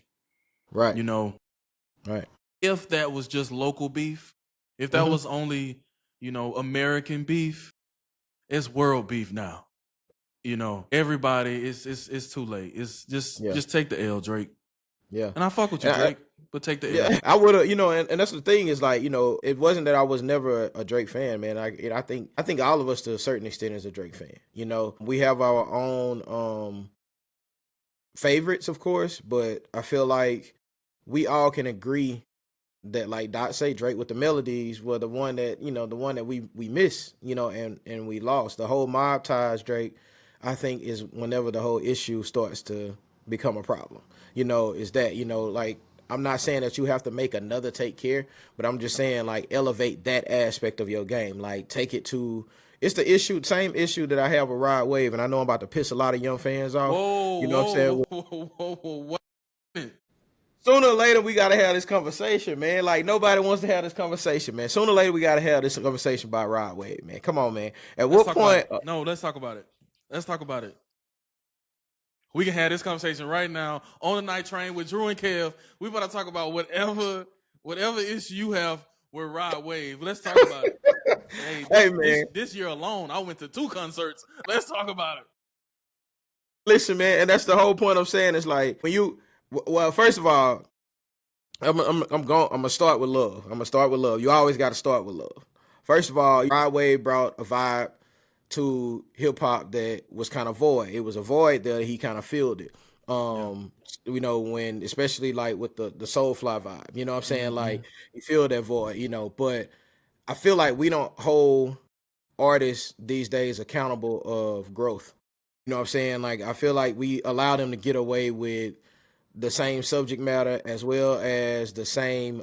Speaker 2: Right.
Speaker 1: You know,
Speaker 2: Right.
Speaker 1: if that was just local beef, if that
Speaker 2: Mm-hmm.
Speaker 1: was only, American beef, it's world beef now. Everybody, it's too late. It's
Speaker 2: Yeah.
Speaker 1: just take the L, Drake.
Speaker 2: Yeah.
Speaker 1: And I fuck with you,
Speaker 2: And
Speaker 1: Drake, but take the L.
Speaker 2: yeah, I would have, and that's the thing is, like, it wasn't that I was never a Drake fan, man. I think all of us to a certain extent is a Drake fan. We have our own favorites, of course, but I feel like we all can agree that, like Dot say, Drake with the melodies were the one that we miss, and we lost. The whole mob ties Drake, I think, is whenever the whole issue starts to become a problem. Is that, like, I'm not saying that you have to make another Take Care, but I'm just saying, like, elevate that aspect of your game. Like, take it to it's the same issue that I have with Rod Wave, and I know I'm about to piss a lot of young fans off.
Speaker 1: Whoa,
Speaker 2: You know what I'm
Speaker 1: whoa,
Speaker 2: saying?
Speaker 1: whoa, whoa, whoa, whoa, what?
Speaker 2: Sooner or later, we gotta have this conversation, man. Like nobody wants to have this conversation, man. Sooner or later, we gotta have this conversation about Rod Wave, man. Come on, man. At
Speaker 1: Let's
Speaker 2: what
Speaker 1: talk about
Speaker 2: point?
Speaker 1: it. No, let's talk about it. Let's talk about it. We can have this conversation right now on the night train with Drew and Kev. We about to talk about whatever issue you have with Rod Wave. Let's talk about it. Hey,
Speaker 2: Hey,
Speaker 1: this
Speaker 2: man.
Speaker 1: this this year alone, I went to 2 concerts. Let's talk about it.
Speaker 2: Listen, man, and that's the whole point I'm saying. Is like when you, well, first of all, I'm gonna start with love. I'm gonna start with love. You always got to start with love. First of all, Rod Wave brought a vibe to hip hop that was kind of void. It was a void that he kind of filled it. You know, when especially like with the Soulfly vibe, you know what I'm saying? Like you feel that void, you know, but I feel like we don't hold artists these days accountable of growth. You know what I'm saying? Like I feel like we allow them to get away with the same subject matter as well as the same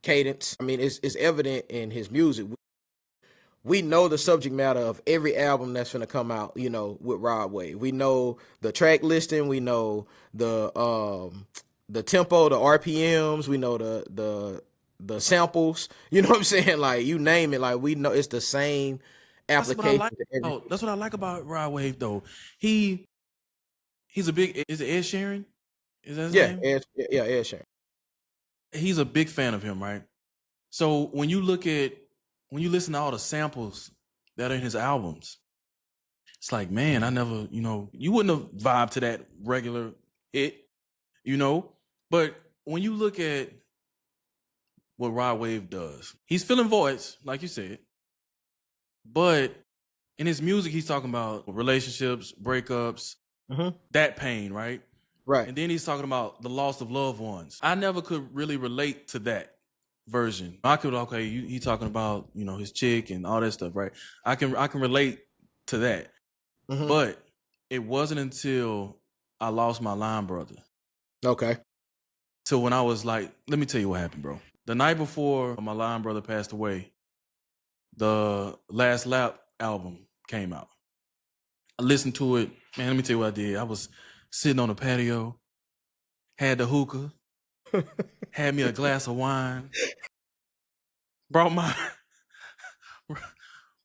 Speaker 2: cadence. I mean, it's evident in his music. We know the subject matter of every album that's gonna come out, you know, with Rod Wave. We know the track listing, we know the tempo, the RPMs, we know the samples. You know what I'm saying? Like you name it, like we know it's the same
Speaker 1: That's what I
Speaker 2: application
Speaker 1: like.
Speaker 2: to every.
Speaker 1: Oh, that's what I like about Rod Wave though. He's a big. Is it Ed Sheeran? Is that his
Speaker 2: Yeah,
Speaker 1: name?
Speaker 2: Ed Sheeran.
Speaker 1: He's a big fan of him, right? So when you listen to all the samples that are in his albums, it's like, man, I never, you wouldn't have vibed to that regular hit, you know. But when you look at what Rod Wave does, he's filling voids, like you said, but in his music, he's talking about relationships, breakups, that pain, right?
Speaker 2: Right.
Speaker 1: And then he's talking about the loss of loved ones. I never could really relate to that version. I could, okay, he talking about, his chick and all that stuff, right? I can relate to that. But it wasn't until I lost my line brother.
Speaker 2: Okay.
Speaker 1: So when I was like, let me tell you what happened, bro. The night before my line brother passed away, the Last Lap album came out. I listened to it. Man, let me tell you what I did. I was sitting on the patio, had the hookah, had me a glass of wine, brought my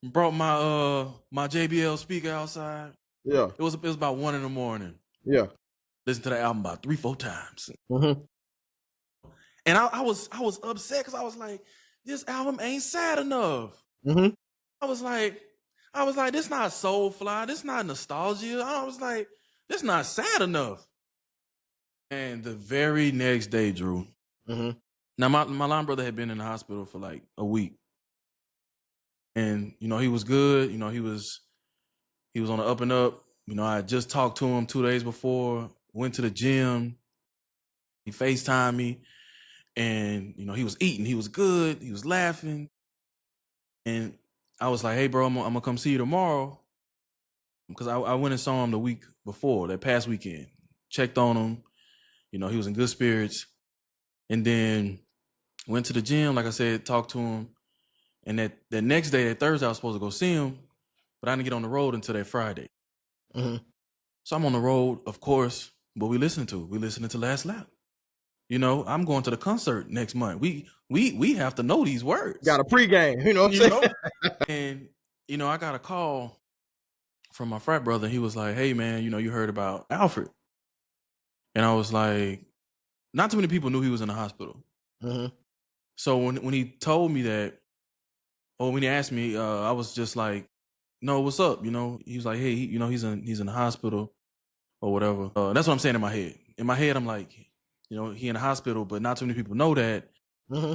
Speaker 1: my JBL speaker outside.
Speaker 2: Yeah.
Speaker 1: It was about 1 a.m.
Speaker 2: Yeah.
Speaker 1: Listened to the album about 3-4 times.
Speaker 2: Mm-hmm.
Speaker 1: And I was upset because I was like, this album ain't sad enough.
Speaker 2: Mm-hmm.
Speaker 1: I was like, this not Soulfly, this not nostalgia. I was like, this not sad enough. And the very next day, Drew. Now my line brother had been in the hospital for like a week. And he was good. He was on the up and up. I just talked to him 2 days before, went to the gym. He FaceTimed me. And, he was eating. He was good. He was laughing. And I was like, hey, bro, I'm going to come see you tomorrow. Because I went and saw him the week before, that past weekend. Checked on him. He was in good spirits. And then went to the gym, like I said, talked to him. And that next day, that Thursday, I was supposed to go see him. But I didn't get on the road until that Friday. So I'm on the road, of course. But we listening to Last Lap. I'm going to the concert next month. We have to know these words.
Speaker 2: Got a pregame, you know what I'm
Speaker 1: saying? And, I got a call from my frat brother. He was like, hey, man, you heard about Alfred. And I was like, not too many people knew he was in the hospital. So when he told me that, or when he asked me, I was just like, no, what's up? He was like, hey, he's in the hospital or whatever. That's what I'm saying in my head. In my head, I'm like, he in the hospital, but not too many people know that.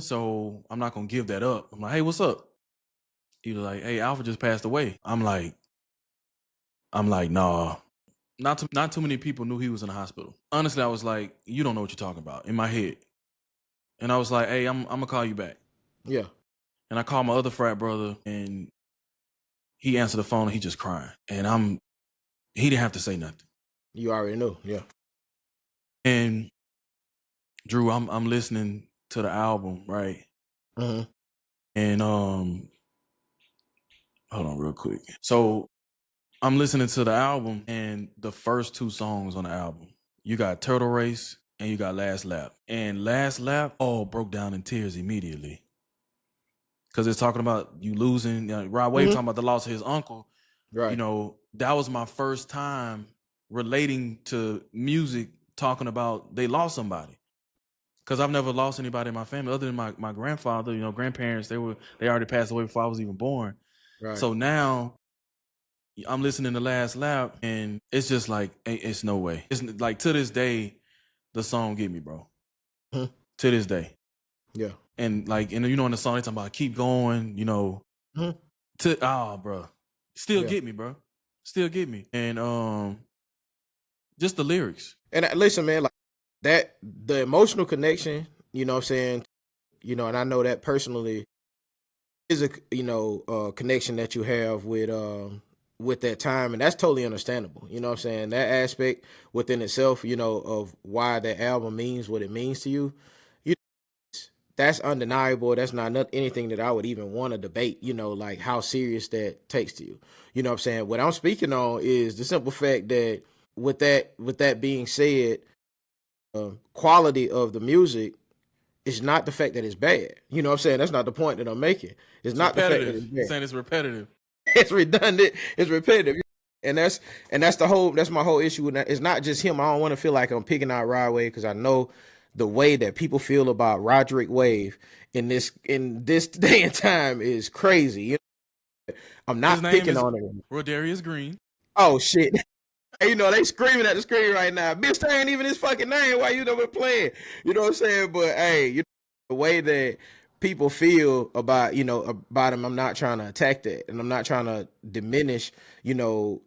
Speaker 1: So I'm not going to give that up. I'm like, hey, what's up? He was like, hey, Alfred just passed away. I'm like, nah. Not too many people knew he was in the hospital. Honestly, I was like, you don't know what you're talking about, in my head. And I was like, hey, I'm going to call you back.
Speaker 2: Yeah.
Speaker 1: And I called my other frat brother, and he answered the phone, and he just crying. And he didn't have to say nothing.
Speaker 2: You already knew, yeah.
Speaker 1: And Drew, I'm listening to the album, right? And hold on real quick. So I'm listening to the album, and the first two songs on the album, you got Turtle Race and you got Last Lap. And Last Lap, all broke down in tears immediately. Because it's talking about you losing, Rod Wave talking about the loss of his uncle.
Speaker 2: Right.
Speaker 1: You know, that was my first time relating to music, talking about they lost somebody. Because I've never lost anybody in my family other than my grandfather, grandparents, they already passed away before I was even born.
Speaker 2: Right.
Speaker 1: So now I'm listening to Last Lap, and it's just like, it's no way. It's like, to this day, the song get me, bro.
Speaker 2: Mhm.
Speaker 1: To this day.
Speaker 2: Yeah.
Speaker 1: And like, in the song they talking about keep going,
Speaker 2: Mhm.
Speaker 1: bro. Still get me, bro. Still get me. And just the lyrics.
Speaker 2: And listen, man, like that, the emotional connection, you know what I'm saying? And I know that personally is a connection that you have with that time, and that's totally understandable. You know what I'm saying? That aspect within itself, of why that album means what it means to you, you that's undeniable. That's not anything that I would even want to debate, like how serious that takes to you. You know what I'm saying? What I'm speaking on is the simple fact that with that being said, quality of the music is not the fact that it's bad. You know what I'm saying? That's not the point that I'm making. It's not the fact that
Speaker 1: Repetitive.
Speaker 2: it's
Speaker 1: You're
Speaker 2: bad.
Speaker 1: saying it's repetitive.
Speaker 2: It's redundant. It's repetitive. And that's that's my whole issue with that. It's not just him. I don't want to feel like I'm picking out Rod Wave, because I know the way that people feel about Roderick Wave in this day and time is crazy. I'm
Speaker 1: His
Speaker 2: not
Speaker 1: name
Speaker 2: picking
Speaker 1: is
Speaker 2: on him.
Speaker 1: Rodarius Green.
Speaker 2: Oh shit. They screaming at the screen right now. Bitch, that ain't even his fucking name. Why you never playing? You know what I'm saying? But hey, the way that people feel about him, I'm not trying to attack that, and I'm not trying to diminish, the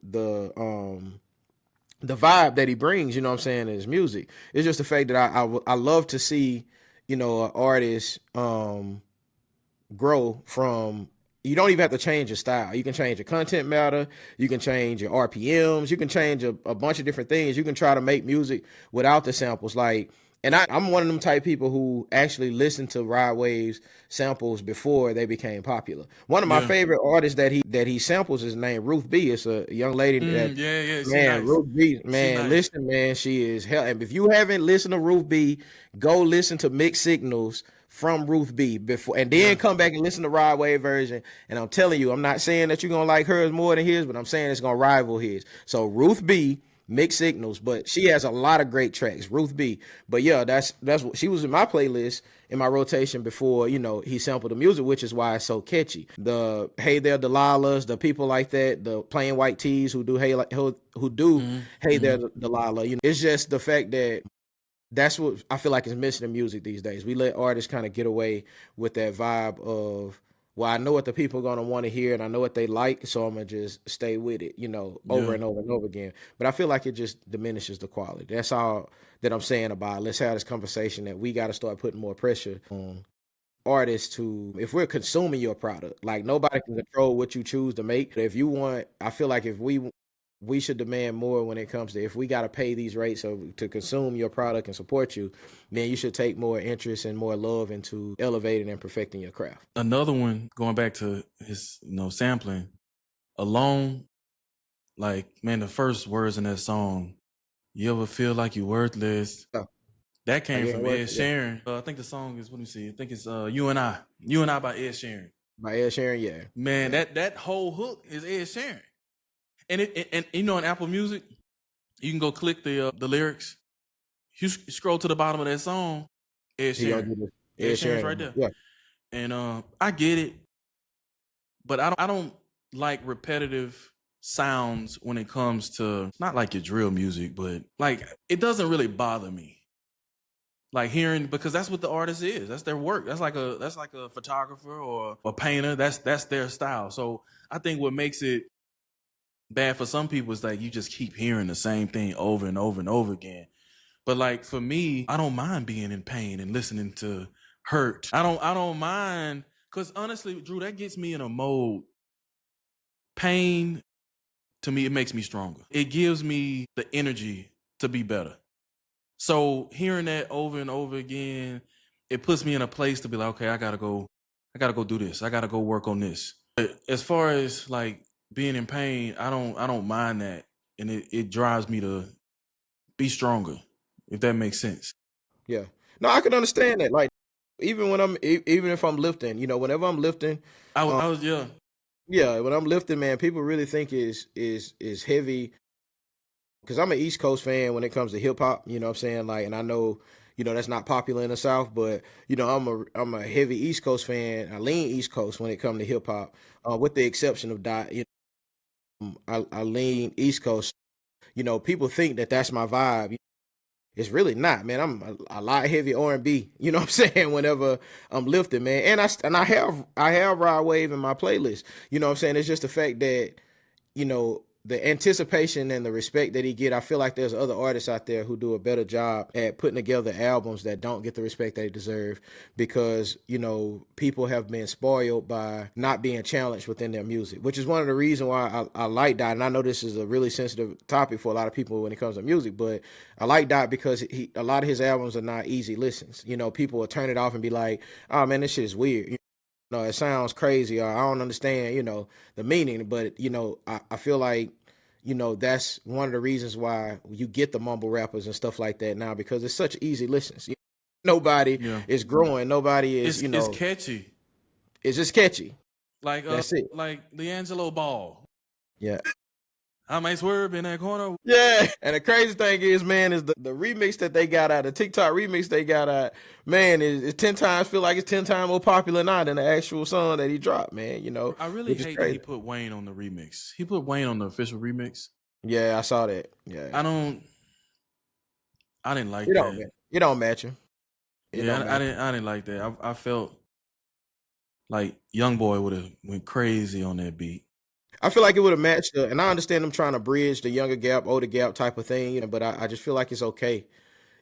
Speaker 2: vibe that he brings. You know what I'm saying? In his music. It's just the fact that I love to see, an artist grow from. You don't even have to change your style. You can change your content matter. You can change your RPMs. You can change a bunch of different things. You can try to make music without the samples. And I'm one of them type people who actually listened to Rod Wave's samples before they became popular. One of my favorite artists that he samples is named Ruth B. It's a young lady that,
Speaker 1: Yeah. She
Speaker 2: man,
Speaker 1: nice.
Speaker 2: Ruth B.
Speaker 1: She
Speaker 2: Man,
Speaker 1: nice.
Speaker 2: listen, man, she is hell. And if you haven't listened to Ruth B, go listen to Mixed Signals from Ruth B before, and then come back and listen to Rod Wave version. And I'm telling you, I'm not saying that you're gonna like hers more than his, but I'm saying it's gonna rival his. So Ruth B, Mixed Signals, but she has a lot of great tracks, Ruth B. But yeah, that's what she was in my playlist, in my rotation before he sampled the music, which is why it's so catchy. The Hey There Delilahs, the people like that, the Plain White Tees who do Hey There Delilah. It's just the fact that that's what I feel like is missing in music these days. We let artists kind of get away with that vibe of, well, I know what the people are gonna want to hear, and I know what they like, so I'm gonna just stay with it, over and over and over again. But I feel like it just diminishes the quality. That's all that I'm saying about it. Let's have this conversation that we got to start putting more pressure on artists to, if we're consuming your product, like nobody can control what you choose to make. If you want, I feel like if we should demand more when it comes to, if we got to pay these rates to consume your product and support you, then you should take more interest and more love into elevating and perfecting your craft.
Speaker 1: Another one, going back to his, sampling, Alone, like, man, the first words in that song, you ever feel like you're worthless?
Speaker 2: Yeah.
Speaker 1: That
Speaker 2: Like,
Speaker 1: came
Speaker 2: you ain't
Speaker 1: from
Speaker 2: worth
Speaker 1: Ed
Speaker 2: it. Yeah.
Speaker 1: Sheeran. I think the song is, what do you see? I think it's You and I. You and I by Ed Sheeran.
Speaker 2: By Ed Sheeran, yeah.
Speaker 1: Man,
Speaker 2: Yeah.
Speaker 1: that whole hook is Ed Sheeran. And in Apple Music, you can go click the lyrics. You scroll to the bottom of that song, Ed
Speaker 2: He gonna
Speaker 1: Sheeran.
Speaker 2: do this.
Speaker 1: Ed
Speaker 2: Ed
Speaker 1: Sheeran's
Speaker 2: Sheeran.
Speaker 1: right there.
Speaker 2: Yeah.
Speaker 1: And I get it, but I don't like repetitive sounds when it comes to, not like your drill music, but like, it doesn't really bother me. Like hearing, because that's what the artist is. That's their work. That's like a photographer or a painter. That's their style. So I think what makes it bad for some people is like you just keep hearing the same thing over and over and over again. But like for me, I don't mind being in pain and listening to hurt. I don't mind, because honestly, Drew, that gets me in a mode. Pain, to me, it makes me stronger. It gives me the energy to be better. So hearing that over and over again, it puts me in a place to be like, okay, I gotta go do this. I gotta go work on this. But as far as like being in pain, I don't mind that, and it drives me to be stronger, if that makes sense.
Speaker 2: Yeah. No, I can understand that. Like, even when even if I'm lifting, whenever I'm lifting,
Speaker 1: I was yeah.
Speaker 2: yeah, when I'm lifting, man, people really think is heavy because I'm an East Coast fan when it comes to hip hop. You know what I'm saying? Like, and I know, that's not popular in the South, but I'm a heavy East Coast fan. I lean East Coast when it comes to hip hop, with the exception of Dot. I lean East Coast. People think that that's my vibe. It's really not, man. I'm a lot heavy R&B. You know what I'm saying? Whenever I'm lifting, man, and I have Rod Wave in my playlist. You know what I'm saying? It's just the fact that the anticipation and the respect that he get. I feel like there's other artists out there who do a better job at putting together albums that don't get the respect they deserve because people have been spoiled by not being challenged within their music, which is one of the reasons why I like Dot. And I know this is a really sensitive topic for a lot of people when it comes to music, but I like Dot because a lot of his albums are not easy listens. People will turn it off and be like, "Oh man, this shit is weird." No, it sounds crazy or I don't understand, the meaning, but I feel like, that's one of the reasons why you get the mumble rappers and stuff like that now because it's such easy listens. Nobody
Speaker 1: Yeah.
Speaker 2: is growing, nobody is,
Speaker 1: It's catchy.
Speaker 2: it's just catchy.
Speaker 1: Like
Speaker 2: That's it.
Speaker 1: like D'Angelo Ball.
Speaker 2: Yeah.
Speaker 1: I might swerve in that corner.
Speaker 2: Yeah. And the crazy thing is, man, is the remix that they got out, the TikTok remix they got out, man, is 10 times feel like it's 10 times more popular now than the actual song that he dropped, man,
Speaker 1: I really
Speaker 2: which is
Speaker 1: hate that
Speaker 2: crazy.
Speaker 1: he put Wayne on the remix. He put Wayne on the official remix.
Speaker 2: Yeah, I saw that. Yeah.
Speaker 1: I didn't like
Speaker 2: It don't
Speaker 1: that.
Speaker 2: match. It don't match him. It don't
Speaker 1: Yeah, I
Speaker 2: match.
Speaker 1: didn't like that. I felt like Young Boy would have went crazy on that beat.
Speaker 2: I feel like it would have matched, and I understand them trying to bridge the younger gap, older gap type of thing, but I just feel like it's okay,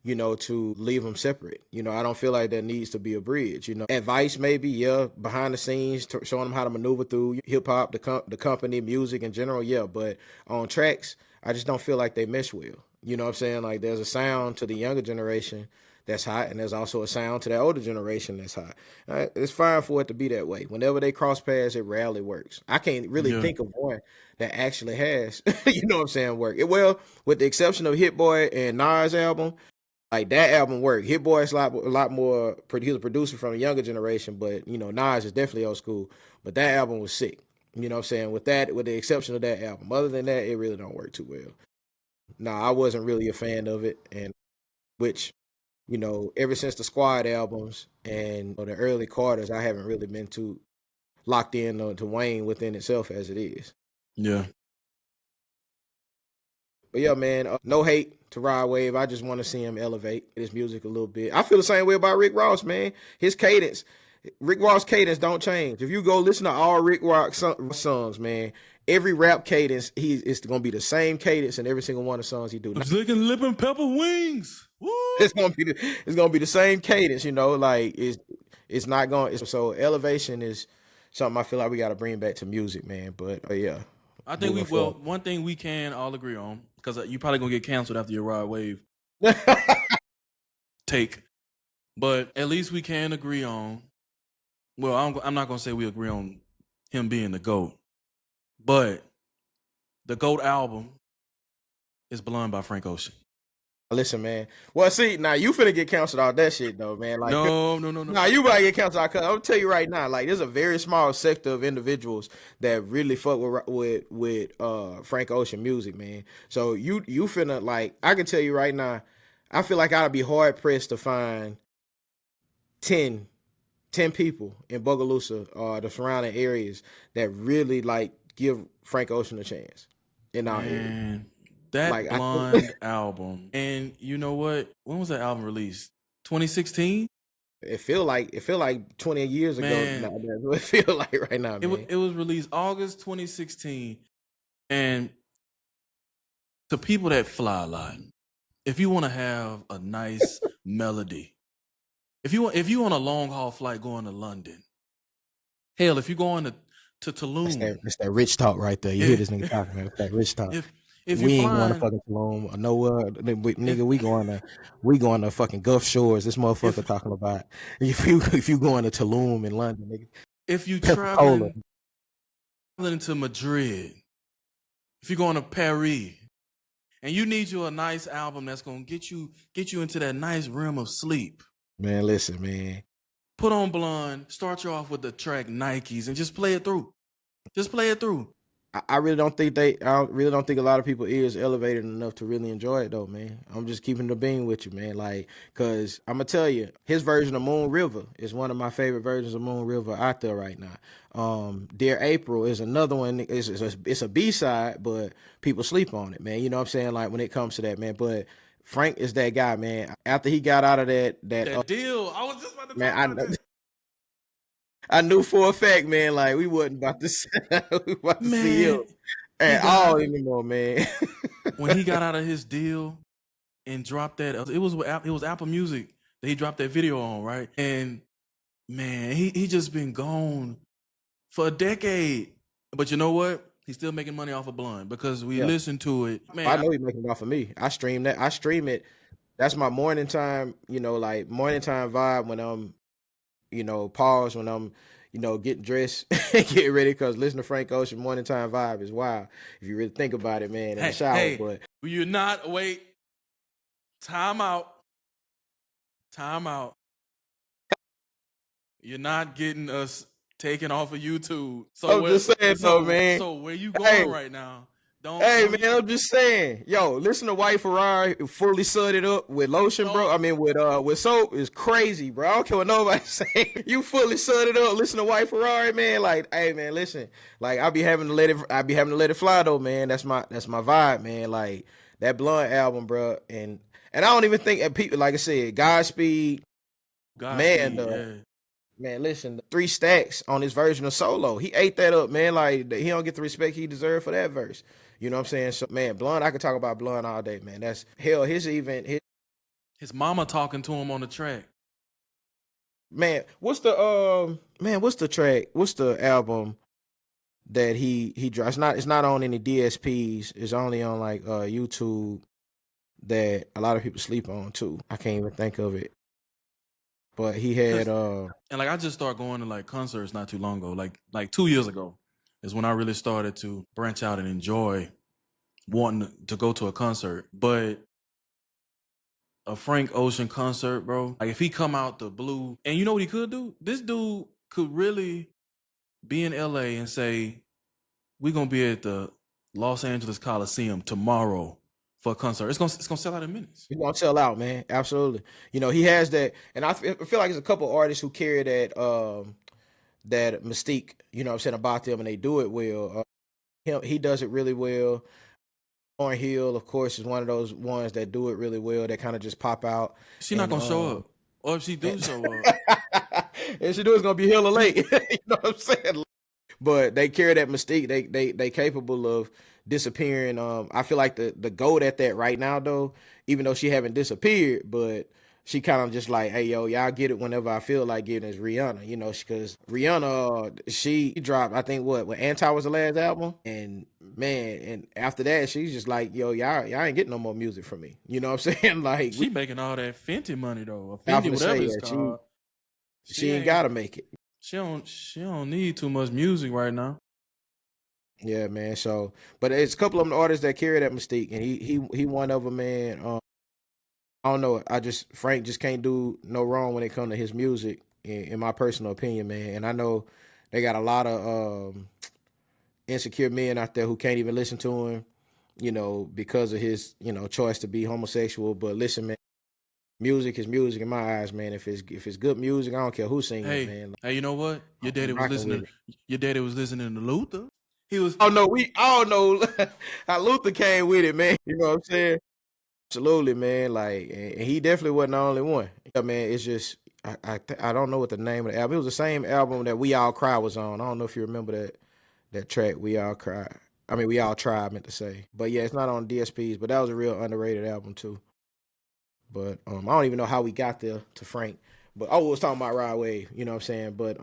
Speaker 2: to leave them separate. I don't feel like there needs to be a bridge. Advice maybe, yeah, behind the scenes, showing them how to maneuver through hip hop, the company, music in general, yeah. But on tracks, I just don't feel like they mesh well. You know what I'm saying? Like there's a sound to the younger generation that's hot, and there's also a sound to that older generation that's hot. It's fine for it to be that way. Whenever they cross paths, it rarely works. I can't really
Speaker 1: Yeah.
Speaker 2: think of one that actually has, you know what I'm saying, work. Well, with the exception of Hit Boy and Nas album, like that album worked. Hit Boy is a lot more. He was a producer from the younger generation, but Nas is definitely old school. But that album was sick. You know what I'm saying? With the exception of that album, other than that, it really don't work too well. No, I wasn't really a fan of it, and which ever since the Squad albums and the early Carters, I haven't really been too locked in to Wayne within itself as it is.
Speaker 1: Yeah.
Speaker 2: But yeah, man, no hate to Rod Wave. I just want to see him elevate his music a little bit. I feel the same way about Rick Ross, man. His cadence, Rick Ross cadence don't change. If you go listen to all Rick Ross songs, man, every rap cadence, it's gonna be the same cadence in every single one of the songs he do.
Speaker 1: I'm licking lip and pepper wings. Woo!
Speaker 2: It's gonna be the same cadence, like it's not going. So elevation is something I feel like we got to bring back to music, man. But yeah,
Speaker 1: I think
Speaker 2: moving forward.
Speaker 1: one thing we can all agree on, because you probably gonna get canceled after your Rod Wave take, but at least we can agree on. Well, I'm not gonna say we agree on him being the GOAT, but the GOAT album is Blonde by Frank Ocean.
Speaker 2: Listen, man. Well, see, now you finna get canceled out that shit though, man. Like,
Speaker 1: No.
Speaker 2: nah, you might get canceled out. Cause I'm gonna tell you right now, like, there's a very small sector of individuals that really fuck with Frank Ocean music, man. So you finna like, I can tell you right now, I feel like I'd be hard pressed to find 10 people in Bogalusa or the surrounding areas that really like give Frank Ocean a chance in our area.
Speaker 1: Man, that
Speaker 2: Like,
Speaker 1: Blonde album, and you know what? When was that album released? 2016.
Speaker 2: it feel like 20 years ago.
Speaker 1: Man.
Speaker 2: Now, that's what it feel like right now, man.
Speaker 1: It was released August 2016, and to people that fly a lot, if you want to have a nice melody, if you on a long haul flight going to London, hell, if you're going to Tulum,
Speaker 2: That's that rich talk right there. You hear this nigga talking, man. It's that rich talk.
Speaker 1: if
Speaker 2: We
Speaker 1: you're
Speaker 2: ain't going to
Speaker 1: flying,
Speaker 2: fucking Tulum or nowhere, nigga. We going to fucking Gulf Shores. This motherfucker talking about if you going to Tulum in London, nigga.
Speaker 1: if you
Speaker 2: Pepsi Cola.
Speaker 1: traveling to Madrid, if you're going to Paris, and you need you a nice album that's gonna get you into that nice realm of sleep,
Speaker 2: Man, listen, man.
Speaker 1: put on Blonde, start you off with the track Nikes, and just play it through. Just play it through.
Speaker 2: I really don't think a lot of people ears elevated enough to really enjoy it though, man. I'm just keeping the bean with you, man. Like, cause I'm gonna tell you, his version of Moon River is one of my favorite versions of Moon River out there right now. Dear April is another one. It's a B-side, but people sleep on it, man. You know what I'm saying? Like when it comes to that, man. But Frank is that guy, man. After he got out of that
Speaker 1: Deal. I was just about to
Speaker 2: man,
Speaker 1: talk about this.
Speaker 2: I knew for a fact, man, like we wasn't about to see him
Speaker 1: Man,
Speaker 2: at all anymore, man.
Speaker 1: when he got out of his deal and dropped that, it was Apple Music that he dropped that video on, right? And man, he just been gone for a decade. But you know what? He's still making money off of Blonde because we listen to it. Man,
Speaker 2: I know he's making it off of me. I stream that. I stream it. That's my morning time, like morning time vibe when I'm, pause when I'm, getting dressed and getting ready because listening to Frank Ocean morning time vibe is wild. If you really think about it, man, in the shower. But
Speaker 1: you're not time out. You're not getting us taken off of YouTube. So
Speaker 2: I'm just saying though, man.
Speaker 1: So where you going right now?
Speaker 2: Man, I'm just saying, yo, listen to White Ferrari fully sudded up with lotion, bro. I mean, with soap is crazy, bro. I don't care what nobody say. You fully sudded up. Listen to White Ferrari, man. Like, hey, man, listen. Like, I be having to let it fly though, man. That's my vibe, man. Like that Blunt album, bro. And I don't even think people, like I said, Godspeed, man.
Speaker 1: Yeah.
Speaker 2: Man, listen, 3 stacks on his version of Solo. He ate that up, man. Like, he don't get the respect he deserved for that verse. You know what I'm saying? So, man, Blunt, I could talk about Blunt all day, man. That's hell. His
Speaker 1: mama talking to him on the track.
Speaker 2: Man, what's the track? What's the album that he dropped? It's not on any DSPs. It's only on like YouTube that a lot of people sleep on too. I can't even think of it. But he had
Speaker 1: and like I just started going to like concerts not too long ago. Like 2 years ago is when I really started to branch out and enjoy wanting to go to a concert. But a Frank Ocean concert, bro, like if he come out the blue, and you know what he could do? This dude could really be in LA and say, we're gonna be at the Los Angeles Coliseum tomorrow for a concert. It's gonna sell out in minutes.
Speaker 2: It's gonna sell out, man. Absolutely. He has that, and I feel like there's a couple artists who carry that mystique. You know what I'm saying, about them, and they do it well. He does it really well. Lauryn Hill, of course, is one of those ones that do it really well. That kind of just pop out.
Speaker 1: She's not gonna show up, or if she do show up,
Speaker 2: if she do, it's gonna be hella late. You know what I'm saying? But they carry that mystique. They capable of disappearing. I feel like the GOAT at that right now, though, even though she haven't disappeared, but she kind of just like, hey, yo, y'all get it whenever I feel like getting is Rihanna, because Rihanna, she dropped, I think when Anti was the last album, and man, and after that, she's just like, yo, y'all ain't getting no more music from me. You know what I'm saying? Like,
Speaker 1: she making all that Fenty money though, or Fenty whatever it's called.
Speaker 2: She ain't gotta make it.
Speaker 1: She don't need too much music right now.
Speaker 2: Yeah, man. So, but it's a couple of them artists that carry that mystique, and he one of them, man. I don't know. Frank just can't do no wrong when it comes to his music, in my personal opinion, man. And I know they got a lot of insecure men out there who can't even listen to him, because of his, choice to be homosexual. But listen, man, music is music in my eyes, man. If it's good music, I don't care who sings it, man.
Speaker 1: Hey, you know what? Your daddy was listening. Your daddy was listening to Luther. He was.
Speaker 2: Oh no, we all know how Luther came with it, man. You know what I'm saying? Absolutely, man. Like, and he definitely wasn't the only one. Yeah, man. It's just I don't know what the name of the album. It was the same album that We All Cry was on. I don't know if you remember that track. We All Cry. I mean, We All Try, I meant to say. But yeah, it's not on DSPs. But that was a real underrated album too. But I don't even know how we got there to Frank. But I was talking about Rod Wave. You know what I'm saying? But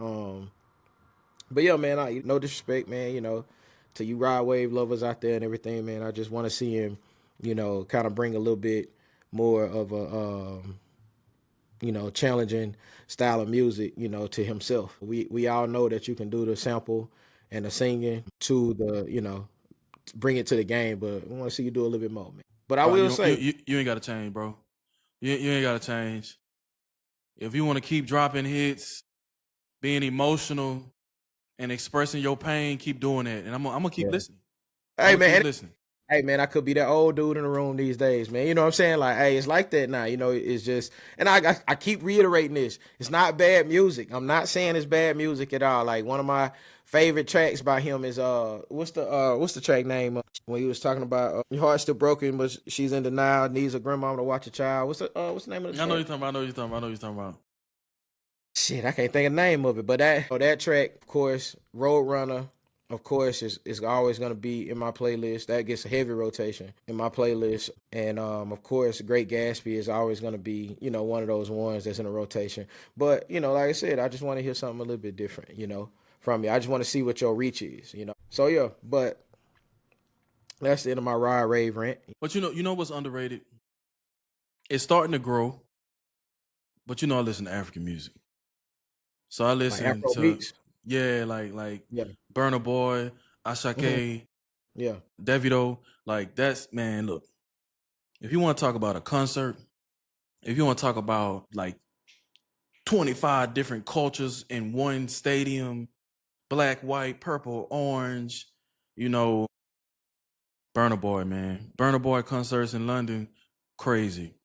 Speaker 2: yeah, man. No disrespect, man. To you Rod Wave lovers out there and everything, man. I just want to see him, kind of bring a little bit more of a, challenging style of music, to himself. We all know that you can do the sample and the singing to the, bring it to the game. But we want to see you do a little bit more, man. But I
Speaker 1: Bro,
Speaker 2: will say,
Speaker 1: you ain't got to change, bro. You ain't got to change. If you want to keep dropping hits, being emotional, and expressing your pain, keep doing that. And I'm gonna keep
Speaker 2: yeah.
Speaker 1: listening. I'm
Speaker 2: Hey
Speaker 1: gonna keep
Speaker 2: man,
Speaker 1: listening.
Speaker 2: hey man, I could be that old dude in the room these days, man. You know what I'm saying? Like, hey, it's like that now. It's just, and I keep reiterating this. It's not bad music. I'm not saying it's bad music at all. Like one of my favorite tracks by him is what's the track name when he was talking about your heart's still broken, but she's in denial, needs a grandmama to watch a child. What's the name of the
Speaker 1: I know
Speaker 2: track?
Speaker 1: you're talking about. I know you're talking about. I know you're talking about.
Speaker 2: Shit, I can't think of the name of it, but that track, of course, Roadrunner, of course, is always gonna be in my playlist. That gets a heavy rotation in my playlist, and of course, Great Gatsby is always gonna be one of those ones that's in a rotation. But like I said, I just want to hear something a little bit different, from you. I just want to see what your reach is. So yeah, but that's the end of my ride rave rant.
Speaker 1: But you know what's underrated? It's starting to grow. But I listen to African music. So I
Speaker 2: Like
Speaker 1: listen
Speaker 2: Afro
Speaker 1: to
Speaker 2: beats.
Speaker 1: like
Speaker 2: Yeah.
Speaker 1: Burna Boy,
Speaker 2: Hmm.
Speaker 1: Ashake,
Speaker 2: Yeah.
Speaker 1: Davido. Like that's man. Look, if you want to talk about a concert, if you want to talk about like 25 different cultures in one stadium, black, white, purple, orange, you know, Burna Boy, man. Burna Boy concerts in London, crazy.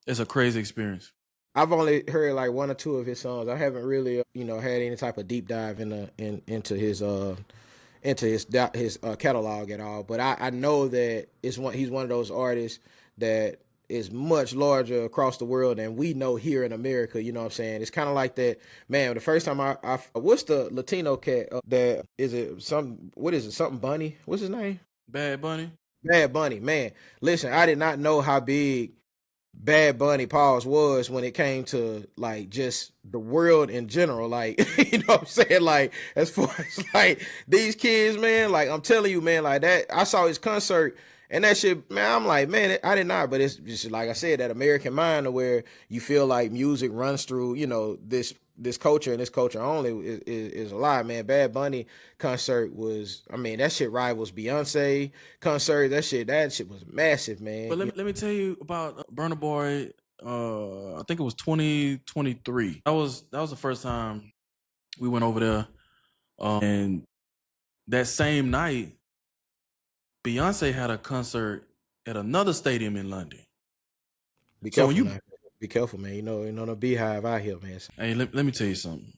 Speaker 1: It's a crazy experience.
Speaker 2: I've only heard like one or two of his songs. I haven't really, had any type of deep dive into his catalog at all. But I know that he's one of those artists that is much larger across the world than we know here in America. You know what I'm saying? It's kind of like that, man. The first time I what's the Latino cat that is it some what is it something Bunny? What's his name?
Speaker 1: Bad Bunny.
Speaker 2: Bad Bunny, man. Listen, I did not know how big Bad Bunny pause was when it came to like just the world in general. Like, you know what I'm saying? Like, as far as like these kids, man, like I'm telling you, man, like that I saw his concert and that shit, man, I'm like, man, I did not, but it's just like I said, that American mind of where you feel like music runs through, this culture and this culture only is a lie, man. Bad Bunny concert was, I mean, that shit rivals Beyonce concert. That shit was massive, man.
Speaker 1: But let me tell you about Burna Boy. I think it was 2023. That was the first time we went over there. And that same night, Beyonce had a concert at another stadium in London.
Speaker 2: Be
Speaker 1: So when
Speaker 2: careful
Speaker 1: you
Speaker 2: now. Be careful, man. The beehive out here, man.
Speaker 1: hey, let me tell you something.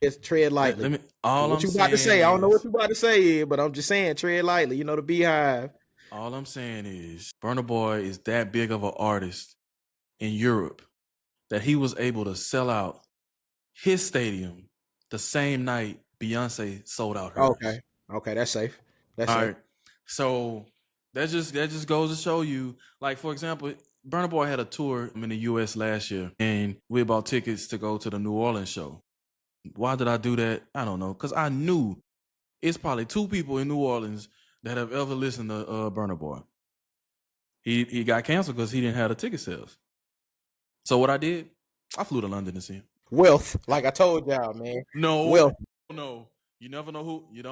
Speaker 2: Just tread
Speaker 1: Let
Speaker 2: lightly.
Speaker 1: me all
Speaker 2: What
Speaker 1: I'm
Speaker 2: you about to
Speaker 1: saying
Speaker 2: say? I don't know what
Speaker 1: is
Speaker 2: you about to say, but I'm just saying, tread lightly. The beehive.
Speaker 1: all I'm saying is Burna Boy is that big of an artist in Europe that he was able to sell out his stadium the same night Beyonce sold out hers.
Speaker 2: Okay. Okay, that's safe. That's
Speaker 1: All
Speaker 2: safe.
Speaker 1: right. So that just goes to show you, like for example, Burna Boy had a tour in the US last year and we bought tickets to go to the New Orleans show. Why did I do that? I don't know. Because I knew it's probably two people in New Orleans that have ever listened to Burna Boy. He got canceled because he didn't have the ticket sales. So what I did, I flew to London to see him.
Speaker 2: Wealth. Like I told y'all, man.
Speaker 1: No,
Speaker 2: Wealth.
Speaker 1: no. You never know who you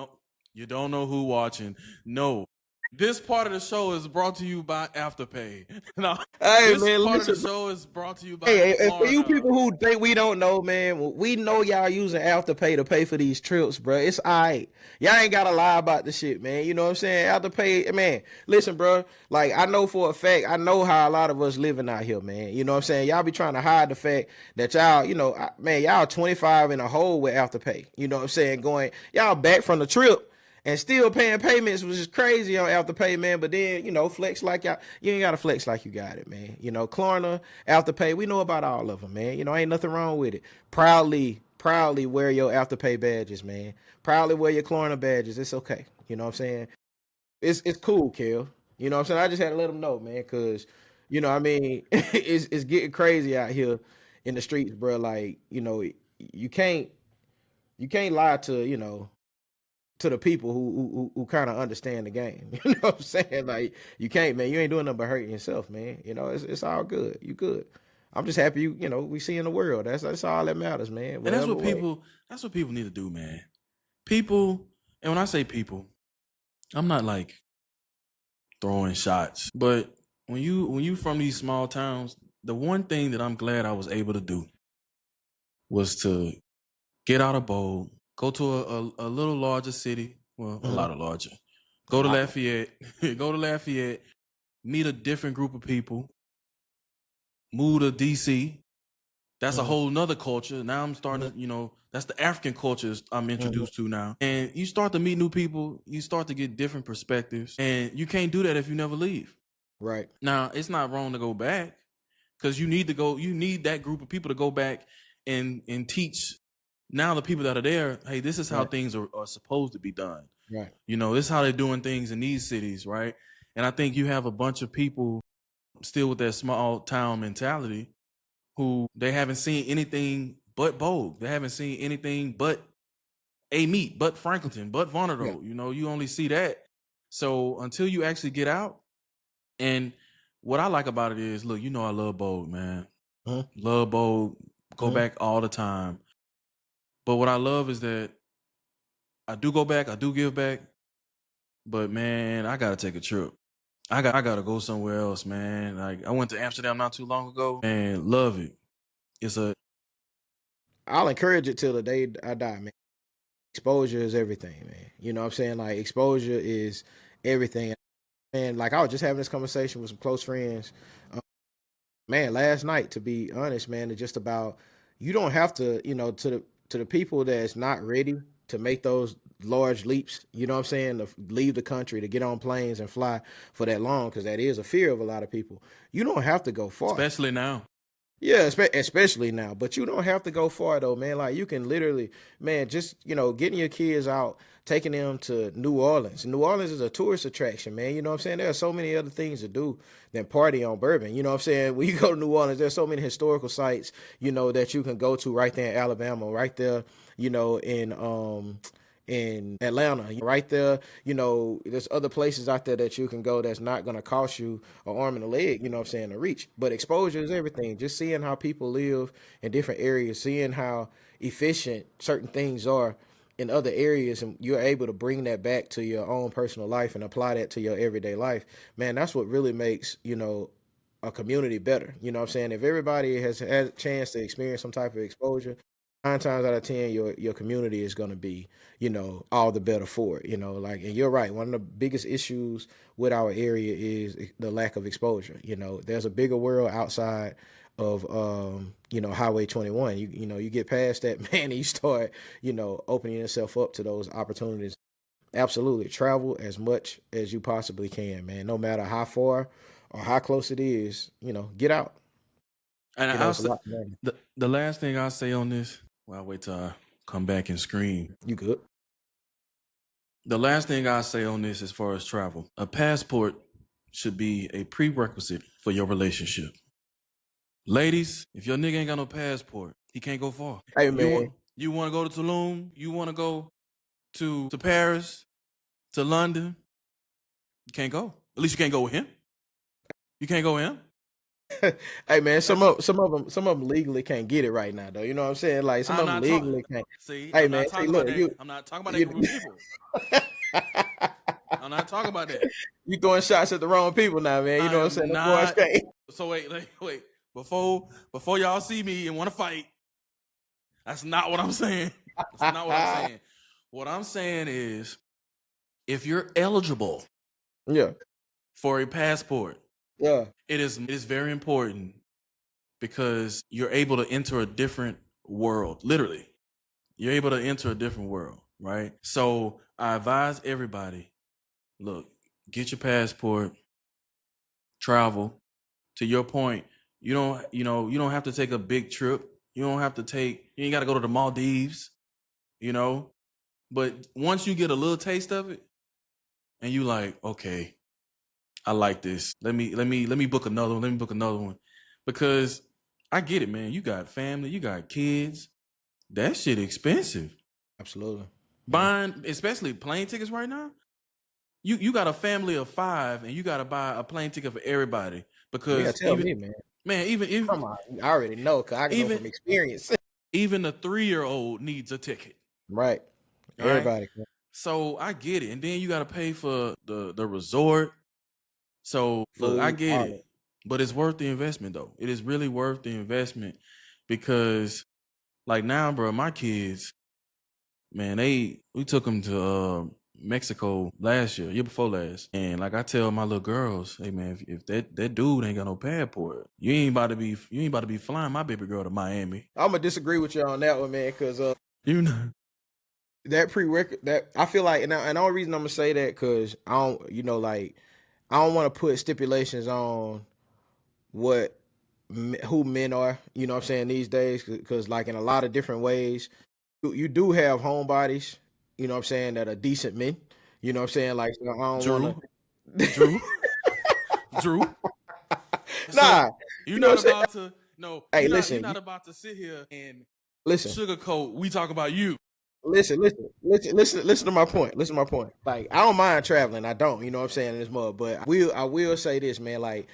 Speaker 1: don't know who watching. No. This part of the show is brought to you by Afterpay. No,
Speaker 2: Hey,
Speaker 1: this
Speaker 2: man,
Speaker 1: part of the
Speaker 2: listen.
Speaker 1: show is brought to you by
Speaker 2: Hey, and for you
Speaker 1: Klarna.
Speaker 2: people who think we don't know, man, we know y'all using Afterpay to pay for these trips, bro. It's all right. Y'all ain't gotta lie about the shit, man. You know what I'm saying? Afterpay, man. Listen, bro. Like I know for a fact, I know how a lot of us living out here, man. You know what I'm saying? Y'all be trying to hide the fact that y'all, man, y'all 25 in a hole with Afterpay. You know what I'm saying? Going, y'all back from the trip and still paying payments, which is crazy on Afterpay, man. But then, flex like y'all, you ain't gotta flex like you got it, man. Klarna, Afterpay, we know about all of them, man. Ain't nothing wrong with it. Proudly wear your Afterpay badges, man. Proudly wear your Klarna badges. It's okay. You know what I'm saying? It's cool, Kel. You know what I'm saying? I just had to let them know, man, because what I mean, it's getting crazy out here in the streets, bro. Like, you can't lie to the people who kind of understand the game. You know what I'm saying? Like you can't, man. You ain't doing nothing but hurting yourself, man. It's all good. You good. I'm just happy we see in the world. That's all that matters, man.
Speaker 1: And that's
Speaker 2: Whatever
Speaker 1: what
Speaker 2: way.
Speaker 1: people need to do, man. People And when I say people, I'm not like throwing shots, but when you from these small towns, the one thing that I'm glad I was able to do was to get out of Bold, go to a little larger city, well, a
Speaker 2: Mm-hmm.
Speaker 1: lot of larger.
Speaker 2: A
Speaker 1: Go to
Speaker 2: lot.
Speaker 1: Lafayette, go to Lafayette, meet a different group of people, move to DC. That's a
Speaker 2: Mm-hmm.
Speaker 1: whole nother culture. Now I'm
Speaker 2: Mm-hmm.
Speaker 1: starting to, that's the African cultures I'm
Speaker 2: Mm-hmm.
Speaker 1: introduced to now. And you start to meet new people, you start to get different perspectives. And you can't do that if you never leave.
Speaker 2: Right.
Speaker 1: Now, it's not wrong to go back because you need that group of people to go back and teach now the people that are there, hey, this is how
Speaker 2: Right.
Speaker 1: things are supposed to be done.
Speaker 2: Right.
Speaker 1: This is how they're doing things in these cities, right? And I think you have a bunch of people still with that small town mentality who they haven't seen anything but Bogue. They haven't seen anything but A Meat, but Franklinton, but
Speaker 2: Yeah.
Speaker 1: Vonderdo. You only see that. So until you actually get out, and what I like about it is, look, I love Bogue, man.
Speaker 2: Mm-hmm.
Speaker 1: Love Bogue, go
Speaker 2: Mm-hmm.
Speaker 1: back all the time. But what I love is that I do go back, I do give back, but man, I gotta take a trip. I gotta go somewhere else, man. Like I went to Amsterdam not too long ago and love it. It's a
Speaker 2: I'll encourage it till the day I die, man. Exposure is everything, man. You know what I'm saying? Like exposure is everything. And like I was just having this conversation with some close friends, man, last night, to be honest, man, it's just about you don't have to, to the people that's not ready to make those large leaps, you know what I'm saying, to leave the country, to get on planes and fly for that long, because that is a fear of a lot of people. You don't have to go far.
Speaker 1: especially now.
Speaker 2: Yeah, especially now. But you don't have to go far though, man. Like you can literally, man, just getting your kids out, taking them to New Orleans. New Orleans is a tourist attraction, man. You know what I'm saying? There are so many other things to do than party on bourbon. You know what I'm saying? When you go to New Orleans, there's so many historical sites, that you can go to right there in Alabama, right there, in Atlanta, right there. There's other places out there that you can go that's not going to cost you an arm and a leg, you know what I'm saying, to reach. But exposure is everything. Just seeing how people live in different areas, seeing how efficient certain things are in other areas, and you're able to bring that back to your own personal life and apply that to your everyday life. Man, that's what really makes, a community better. You know what I'm saying? If everybody has had a chance to experience some type of exposure, 9 times out of 10, your community is going to be, all the better for it. Like, and you're right. One of the biggest issues with our area is the lack of exposure. There's a bigger world outside of, Highway 21. You get past that, man, and you start, opening yourself up to those opportunities. Absolutely. Travel as much as you possibly can, man. No matter how far or how close it is, get out.
Speaker 1: And I'll
Speaker 2: It's a
Speaker 1: say
Speaker 2: lot to learn.
Speaker 1: the last thing I'll say on this, well, I'll wait till I come back and scream.
Speaker 2: You good?
Speaker 1: The last thing I'll say on this as far as travel, a passport should be a prerequisite for your relationship. Ladies, if your nigga ain't got no passport, he can't go far.
Speaker 2: Hey,
Speaker 1: You want
Speaker 2: man.
Speaker 1: you want to go to Tulum? You want to go to Paris, to London? You can't go. At least you can't go with him. You can't go with him.
Speaker 2: Hey, man. Some
Speaker 1: That's
Speaker 2: of some of them legally can't get it right now, though. You know what I'm saying? Like some
Speaker 1: I'm
Speaker 2: of them
Speaker 1: not talking.
Speaker 2: legally can't.
Speaker 1: See,
Speaker 2: Hey,
Speaker 1: I'm
Speaker 2: man.
Speaker 1: not
Speaker 2: See,
Speaker 1: talking about
Speaker 2: look,
Speaker 1: that. I'm not talking about that
Speaker 2: you,
Speaker 1: group of people. I'm not talking about that.
Speaker 2: you throwing shots at the wrong people now, man. You
Speaker 1: I
Speaker 2: know what I'm
Speaker 1: am
Speaker 2: saying? Them boys
Speaker 1: not.
Speaker 2: can't.
Speaker 1: So wait. Before y'all see me and want to fight, that's not what I'm saying. That's not what I'm saying. What I'm saying is, if you're eligible
Speaker 2: Yeah,
Speaker 1: for a passport,
Speaker 2: yeah.
Speaker 1: it is very important because you're able to enter a different world. Literally, you're able to enter a different world, right? So I advise everybody: look, get your passport, travel. To your point, you don't have to take a big trip. You ain't got to go to the Maldives, you know. But once you get a little taste of it, and you like, okay, I like this. Let me book another one. Let me book another one, because I get it, man. You got family, you got kids. That shit expensive.
Speaker 2: Absolutely. Yeah.
Speaker 1: Buying, especially plane tickets right now. You got a family of 5, and you got to buy a plane ticket for everybody
Speaker 2: You gotta
Speaker 1: because
Speaker 2: tell me, man.
Speaker 1: even
Speaker 2: Come on. I already know, cause I can know
Speaker 1: even
Speaker 2: from experience.
Speaker 1: even a 3-year-old needs a ticket.
Speaker 2: Right.
Speaker 1: All right.
Speaker 2: Everybody.
Speaker 1: So I get it. And then you gotta pay for the resort. So look, I
Speaker 2: food,
Speaker 1: get
Speaker 2: all
Speaker 1: it.
Speaker 2: that.
Speaker 1: But it's worth the investment though. It is really worth the investment because like now, bro, my kids, man, we took them to Mexico last year before last, and like I tell my little girls, hey man, if that dude ain't got no passport, you ain't about to be flying my baby girl to Miami.
Speaker 2: I'm gonna disagree with you on that one, man, because
Speaker 1: You know,
Speaker 2: that prerequisite that I feel like, and the only reason I'm gonna say that because I don't, like I don't want to put stipulations on what who men are, you know what I'm saying, these days, because like in a lot of different ways, you do have homebodies, you know what I'm saying, that are decent men, you know what I'm saying, like so I don't want
Speaker 1: Drew,
Speaker 2: to.
Speaker 1: Drew, Drew. So
Speaker 2: Nah,
Speaker 1: you're
Speaker 2: you know what
Speaker 1: not
Speaker 2: I'm saying.
Speaker 1: about to no,
Speaker 2: Hey,
Speaker 1: you're
Speaker 2: listen,
Speaker 1: not about to sit here and
Speaker 2: listen.
Speaker 1: sugarcoat. We talk about you.
Speaker 2: Listen to my point. Listen to my point. Like, I don't mind traveling. I don't, you know what I'm saying, in this mud. But I will say this, man. Like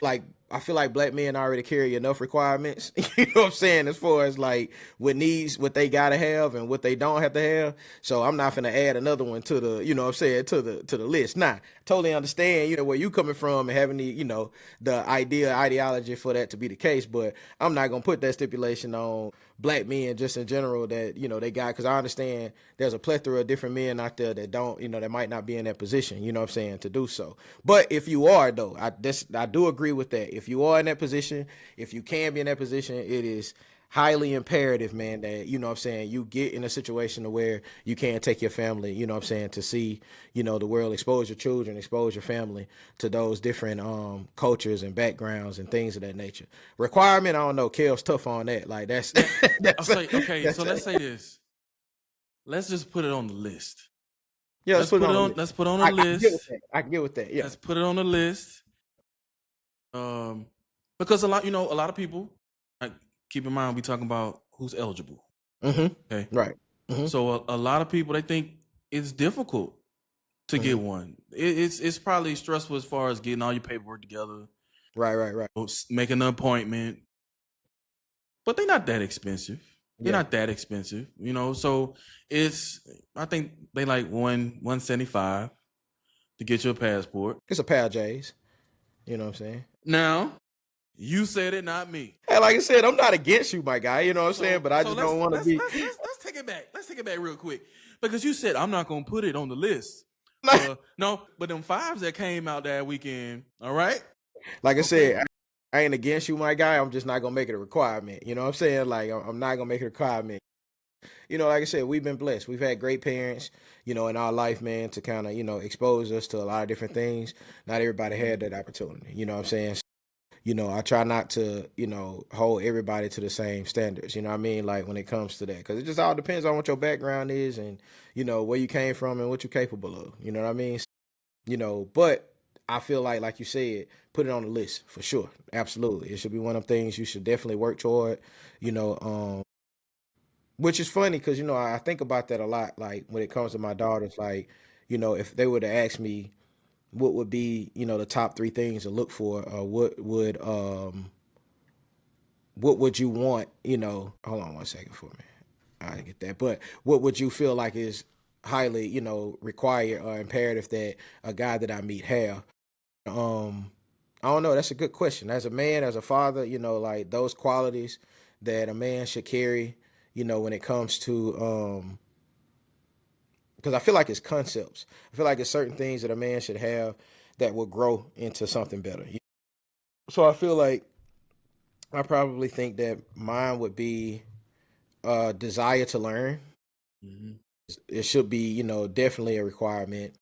Speaker 2: I feel like black men already carry enough requirements. You know what I'm saying, as far as like what needs, what they gotta have, and what they don't have to have. So I'm not gonna add another one to the, you know what I'm saying, to the list. Nah, totally understand, where you coming from and having the, the ideology for that to be the case. But I'm not gonna put that stipulation on black men just in general that they got, because I understand there's a plethora of different men out there that don't, that might not be in that position, you know what I'm saying, to do so. But if you are though, I do agree with that. If you are in that position, if you can be in that position, it is highly imperative, man, that you know what I'm saying, you get in a situation to where you can take your family, you know what I'm saying, to see, the world, expose your children, expose your family to those different cultures and backgrounds and things of that nature. Requirement, I don't know, Kel's tough on that. Like that's
Speaker 1: Now, I'll
Speaker 2: that's
Speaker 1: say okay.
Speaker 2: that's
Speaker 1: So let's say this. Let's just put it on the list.
Speaker 2: yeah, let's put it on the list.
Speaker 1: Let's put on a
Speaker 2: I can get with
Speaker 1: list.
Speaker 2: that. I can get with that. Yeah.
Speaker 1: Let's put it on the list. Because a lot of people, like, keep in mind, we talking about who's eligible. Okay.
Speaker 2: Right.
Speaker 1: So a lot of people, they think it's difficult to get one. It's probably stressful as far as getting all your paperwork together,
Speaker 2: Right.
Speaker 1: making an appointment, but they're not that expensive. They're
Speaker 2: Yeah.
Speaker 1: not that expensive, So I think they like 175 to get your passport.
Speaker 2: It's a pair of J's. You know what I'm saying?
Speaker 1: Now, you said it, not me.
Speaker 2: Hey, like I said, I'm not against you, my guy. You know what I'm saying?
Speaker 1: So
Speaker 2: But I
Speaker 1: so
Speaker 2: just
Speaker 1: let's
Speaker 2: don't want to
Speaker 1: let's
Speaker 2: be.
Speaker 1: let's let's let's take it back. Let's take it back real quick because you said I'm not gonna put it on the list. No, but them fives that came out that weekend. All right,
Speaker 2: Like I
Speaker 1: okay.
Speaker 2: said, I ain't against you, my guy. I'm just not gonna make it a requirement. You know what I'm saying? Like I'm not gonna make it a requirement. Like I said, we've been blessed. We've had great parents, in our life, man, to kind of, expose us to a lot of different things. Not everybody had that opportunity. You know what I'm saying? I try not to, hold everybody to the same standards. You know what I mean? Like when it comes to that, because it just all depends on what your background is and, where you came from and what you're capable of. You know what I mean? But I feel like you said, put it on the list for sure. Absolutely. It should be one of the things you should definitely work toward, you know, which is funny because, I think about that a lot. Like when it comes to my daughters, like, if they were to ask me what would be, the top three things to look for, or what would you want, hold on one second for me. I get that. But what would you feel like is highly, required or imperative that a guy that I meet have? Um, I don't know. That's a good question. As a man, as a father, like those qualities that a man should carry, when it comes to, because I feel like it's concepts. I feel like it's certain things that a man should have that will grow into something better. So I feel like I probably think that mine would be desire to learn.
Speaker 1: Mm-hmm.
Speaker 2: It should be, definitely a requirement.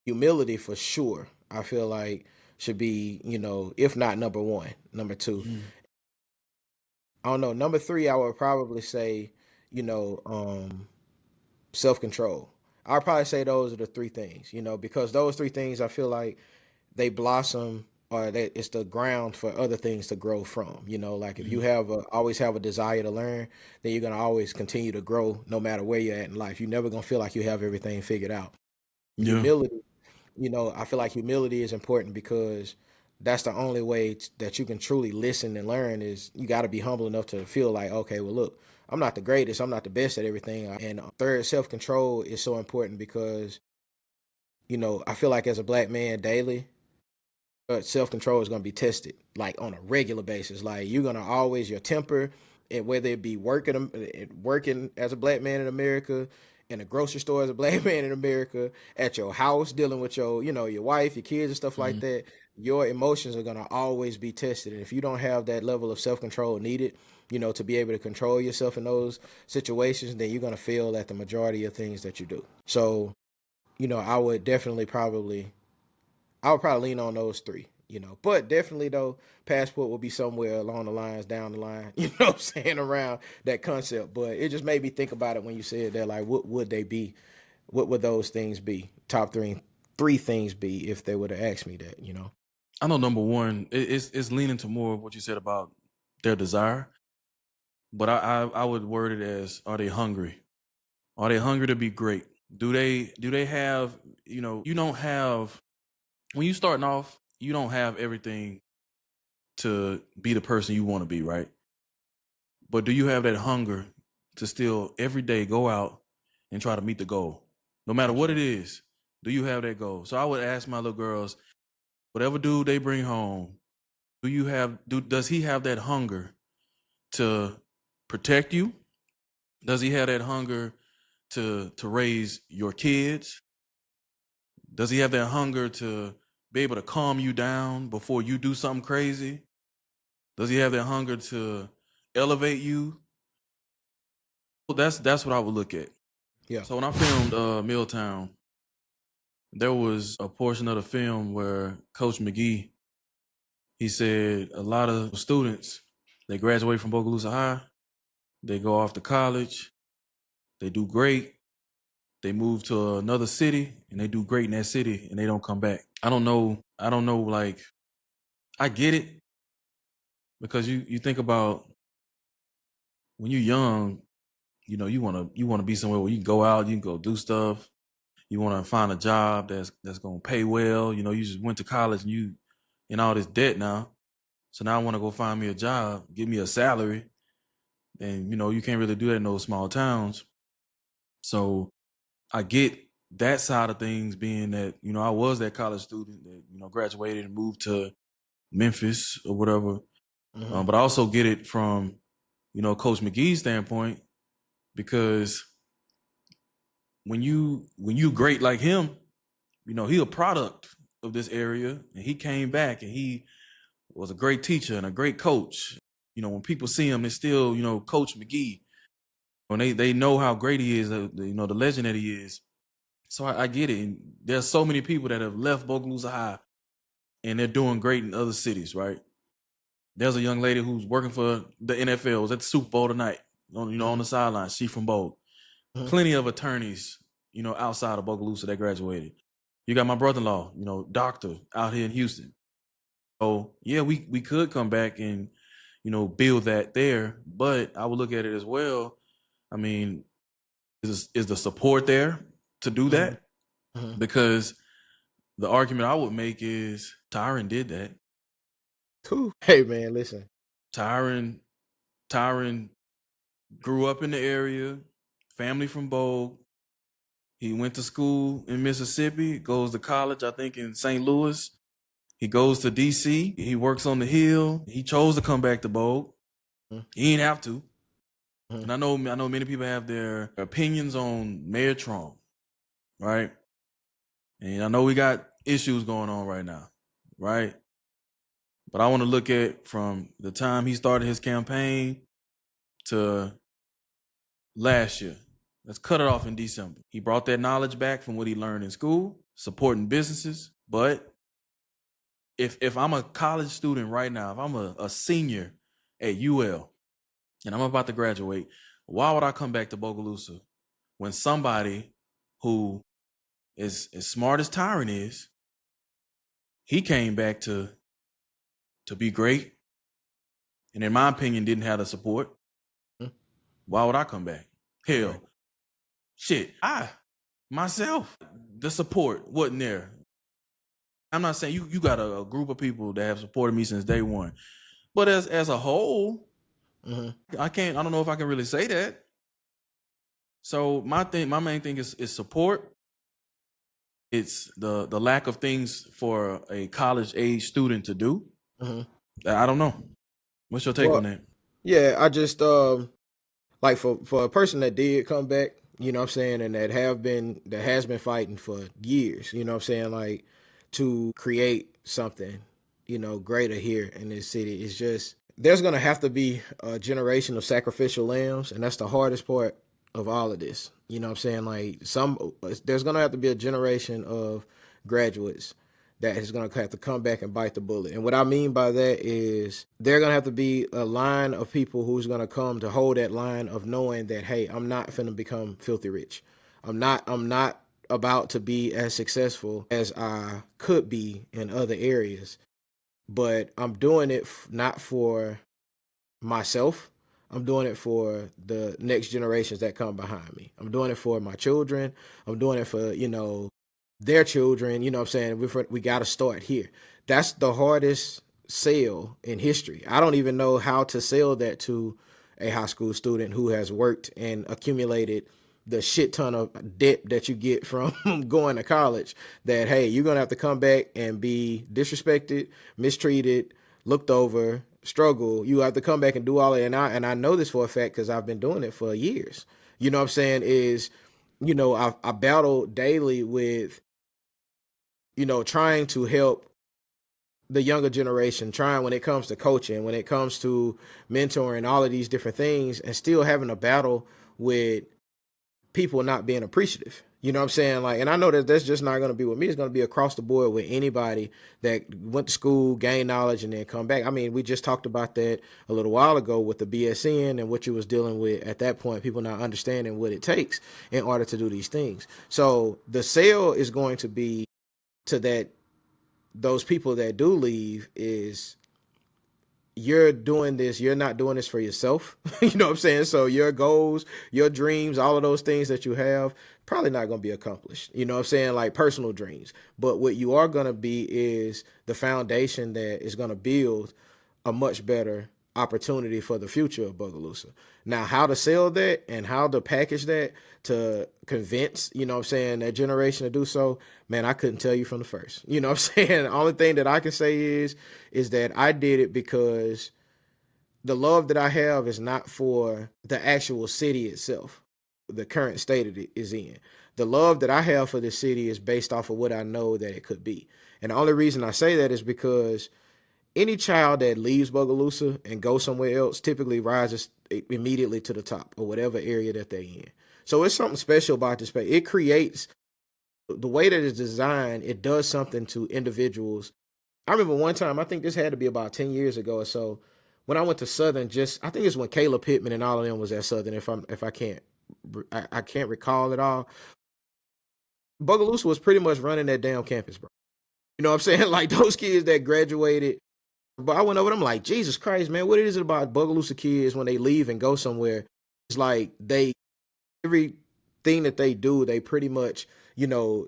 Speaker 2: Humility for sure. I feel like should be, if not number one, number two.
Speaker 1: Mm-hmm.
Speaker 2: I don't know. Number three, I would probably say, you know, self control. I'd probably say those are the three things, because those three things I feel like they blossom or that it's the ground for other things to grow from. Like if you always have a desire to learn, then you're gonna always continue to grow no matter where you're at in life. You're never gonna feel like you have everything figured out.
Speaker 1: Yeah.
Speaker 2: Humility, I feel like humility is important because that's the only way that you can truly listen and learn is you got to be humble enough to feel like, okay, well, look, I'm not the greatest, I'm not the best at everything. And third, self control is so important because I feel like as a black man daily, self control is going to be tested like on a regular basis. Like you're going to always your temper, and whether it be working as a black man in America, in a grocery store as a black man in America, at your house dealing with your wife, your kids, and stuff like
Speaker 1: Mhm.
Speaker 2: that. Your emotions are going to always be tested, and if you don't have that level of self control needed, to be able to control yourself in those situations, then you're going to fail at the majority of things that you do. So, I would definitely probably I would probably lean on those three, But definitely though, passport will be somewhere along the lines, down the line, what I'm saying, around that concept. But it just made me think about it when you said that, like, what would they be? What would those things be? Top three things be if they would have asked me that?
Speaker 1: I know number one, it's leaning to more of what you said about their desire, but I would word it as, are they hungry? Are they hungry to be great? Do they have, you don't have, when you starting off, you don't have everything to be the person you want to be, right? But do you have that hunger to still every day go out and try to meet the goal? No matter what it
Speaker 2: Absolutely.
Speaker 1: is, do you have that goal? So I would ask my little girls, whatever dude they bring home, does he have that hunger to protect you? Does he have that hunger to raise your kids? Does he have that hunger to be able to calm you down before you do something crazy? Does he have that hunger to elevate you? Well, that's what I would look at.
Speaker 2: Yeah.
Speaker 1: So when I filmed Milltown, there was a portion of the film where Coach McGee, he said a lot of students, they graduate from Bogalusa High, they go off to college, they do great, they move to another city and they do great in that city and they don't come back. I don't know, like, I get it, because you think about when you're young, you wanna be somewhere where you can go out, you can go do stuff. You want to find a job that's gonna pay well. You just went to college and you in all this debt now. So now I want to go find me a job, give me a salary, and you can't really do that in those small towns. So I get that side of things, being that I was that college student that graduated and moved to Memphis or whatever.
Speaker 2: Mm-hmm.
Speaker 1: But I also get it from Coach McGee's standpoint, because when you great like him, he a product of this area, and he came back and he was a great teacher and a great coach. When people see him, it's still Coach McGee. When they know how great he is, the legend that he is. So I get it. And there's so many people that have left Bogalusa High and they're doing great in other cities, right? There's a young lady who's working for the NFL, was at the Super Bowl tonight, on
Speaker 2: Mm-hmm.
Speaker 1: the sideline. She from Bogue. Plenty of attorneys, outside of Bogalusa that graduated. You got my brother-in-law, doctor out here in Houston. So yeah, we could come back and build that there, but I would look at it as well. I mean, is the support there to do
Speaker 2: Mm-hmm.
Speaker 1: that?
Speaker 2: Mm-hmm.
Speaker 1: Because the argument I would make is Tyron did that.
Speaker 2: Cool. Hey man, listen.
Speaker 1: Tyron Tyron grew up in the area, family from Bogue. He went to school in Mississippi, goes to college, I think, in St. Louis. He goes to DC. He works on the Hill. He chose to come back to Bogue. He didn't have to.
Speaker 2: Mm-hmm.
Speaker 1: And I know many people have their opinions on Mayor Trump, right? And I know we got issues going on right now, right? But I want to look at from the time he started his campaign to last year. Let's cut it off in December. He brought that knowledge back from what he learned in school, supporting businesses. But if I'm a college student right now, if I'm a senior at UL and I'm about to graduate, why would I come back to Bogalusa when somebody who is as smart as Tyron is, he came back to be great, and in my opinion, didn't have the support? Why would I come back?
Speaker 2: Right.
Speaker 1: Hell, shit, I myself, the support wasn't there. I'm not saying you got a group of people that have supported me since day one, but as a whole,
Speaker 2: Mm-hmm.
Speaker 1: I don't know if I can really say that. So my main thing is support. it's the lack of things for a college age student to do.
Speaker 2: Hmm.
Speaker 1: I don't know. What's your take on
Speaker 2: Well,
Speaker 1: that?
Speaker 2: yeah, I just like for a person that did come back, you know what I'm saying, and that has been fighting for years, you know what I'm saying, like to create something, greater here in this city. It's just there's gonna have to be a generation of sacrificial lambs, and that's the hardest part of all of this. You know what I'm saying? Like there's gonna have to be a generation of graduates that is going to have to come back and bite the bullet. And what I mean by that is they're going to have to be a line of people who's going to come to hold that line of knowing that, hey, I'm not finna become filthy rich. I'm not about to be as successful as I could be in other areas, but I'm doing it not for myself. I'm doing it for the next generations that come behind me. I'm doing it for my children. I'm doing it for, their children. You know what I'm saying? We got to start here. That's the hardest sale in history. I don't even know how to sell that to a high school student who has worked and accumulated the shit ton of debt that you get from going to college, that, hey, you're going to have to come back and be disrespected, mistreated, looked over, struggle. You have to come back and do all that. And I know this for a fact because I've been doing it for years. You know what I'm saying? I battle daily with, trying to help the younger generation, trying when it comes to coaching, when it comes to mentoring, all of these different things, and still having a battle with people not being appreciative. You know what I'm saying? Like, and I know that that's just not going to be with me. It's going to be across the board with anybody that went to school, gained knowledge, and then come back. I mean, we just talked about that a little while ago with the BSN and what you was dealing with at that point, people not understanding what it takes in order to do these things. So the sale is going to be to those people that do leave is you're not doing this for yourself. You know what I'm saying? So your goals, your dreams, all of those things that you have, probably not going to be accomplished. You know what I'm saying? Like personal dreams. But what you are going to be is the foundation that is going to build a much better opportunity for the future of Bogalusa. Now, how to sell that and how to package that to convince, what I'm saying, that generation to do so, man, I couldn't tell you from the first. You know what I'm saying? The only thing that I can say is that I did it because the love that I have is not for the actual city itself, the current state it is in. The love that I have for the city is based off of what I know that it could be. And the only reason I say that is because any child that leaves Bogalusa and goes somewhere else typically rises immediately to the top or whatever area that they're in. So it's something special about this place. It creates the way that it's designed. It does something to individuals. I remember one time, I think this had to be about 10 years ago or so, when I went to Southern. I think it's when Caleb Pittman and all of them was at Southern. If I can't recall it all. Bogalusa was pretty much running that damn campus, bro. You know what I'm saying? Like those kids that graduated. But I went over them like, Jesus Christ, man, what is it about Bogalusa kids when they leave and go somewhere? It's like everything that they do, they pretty much,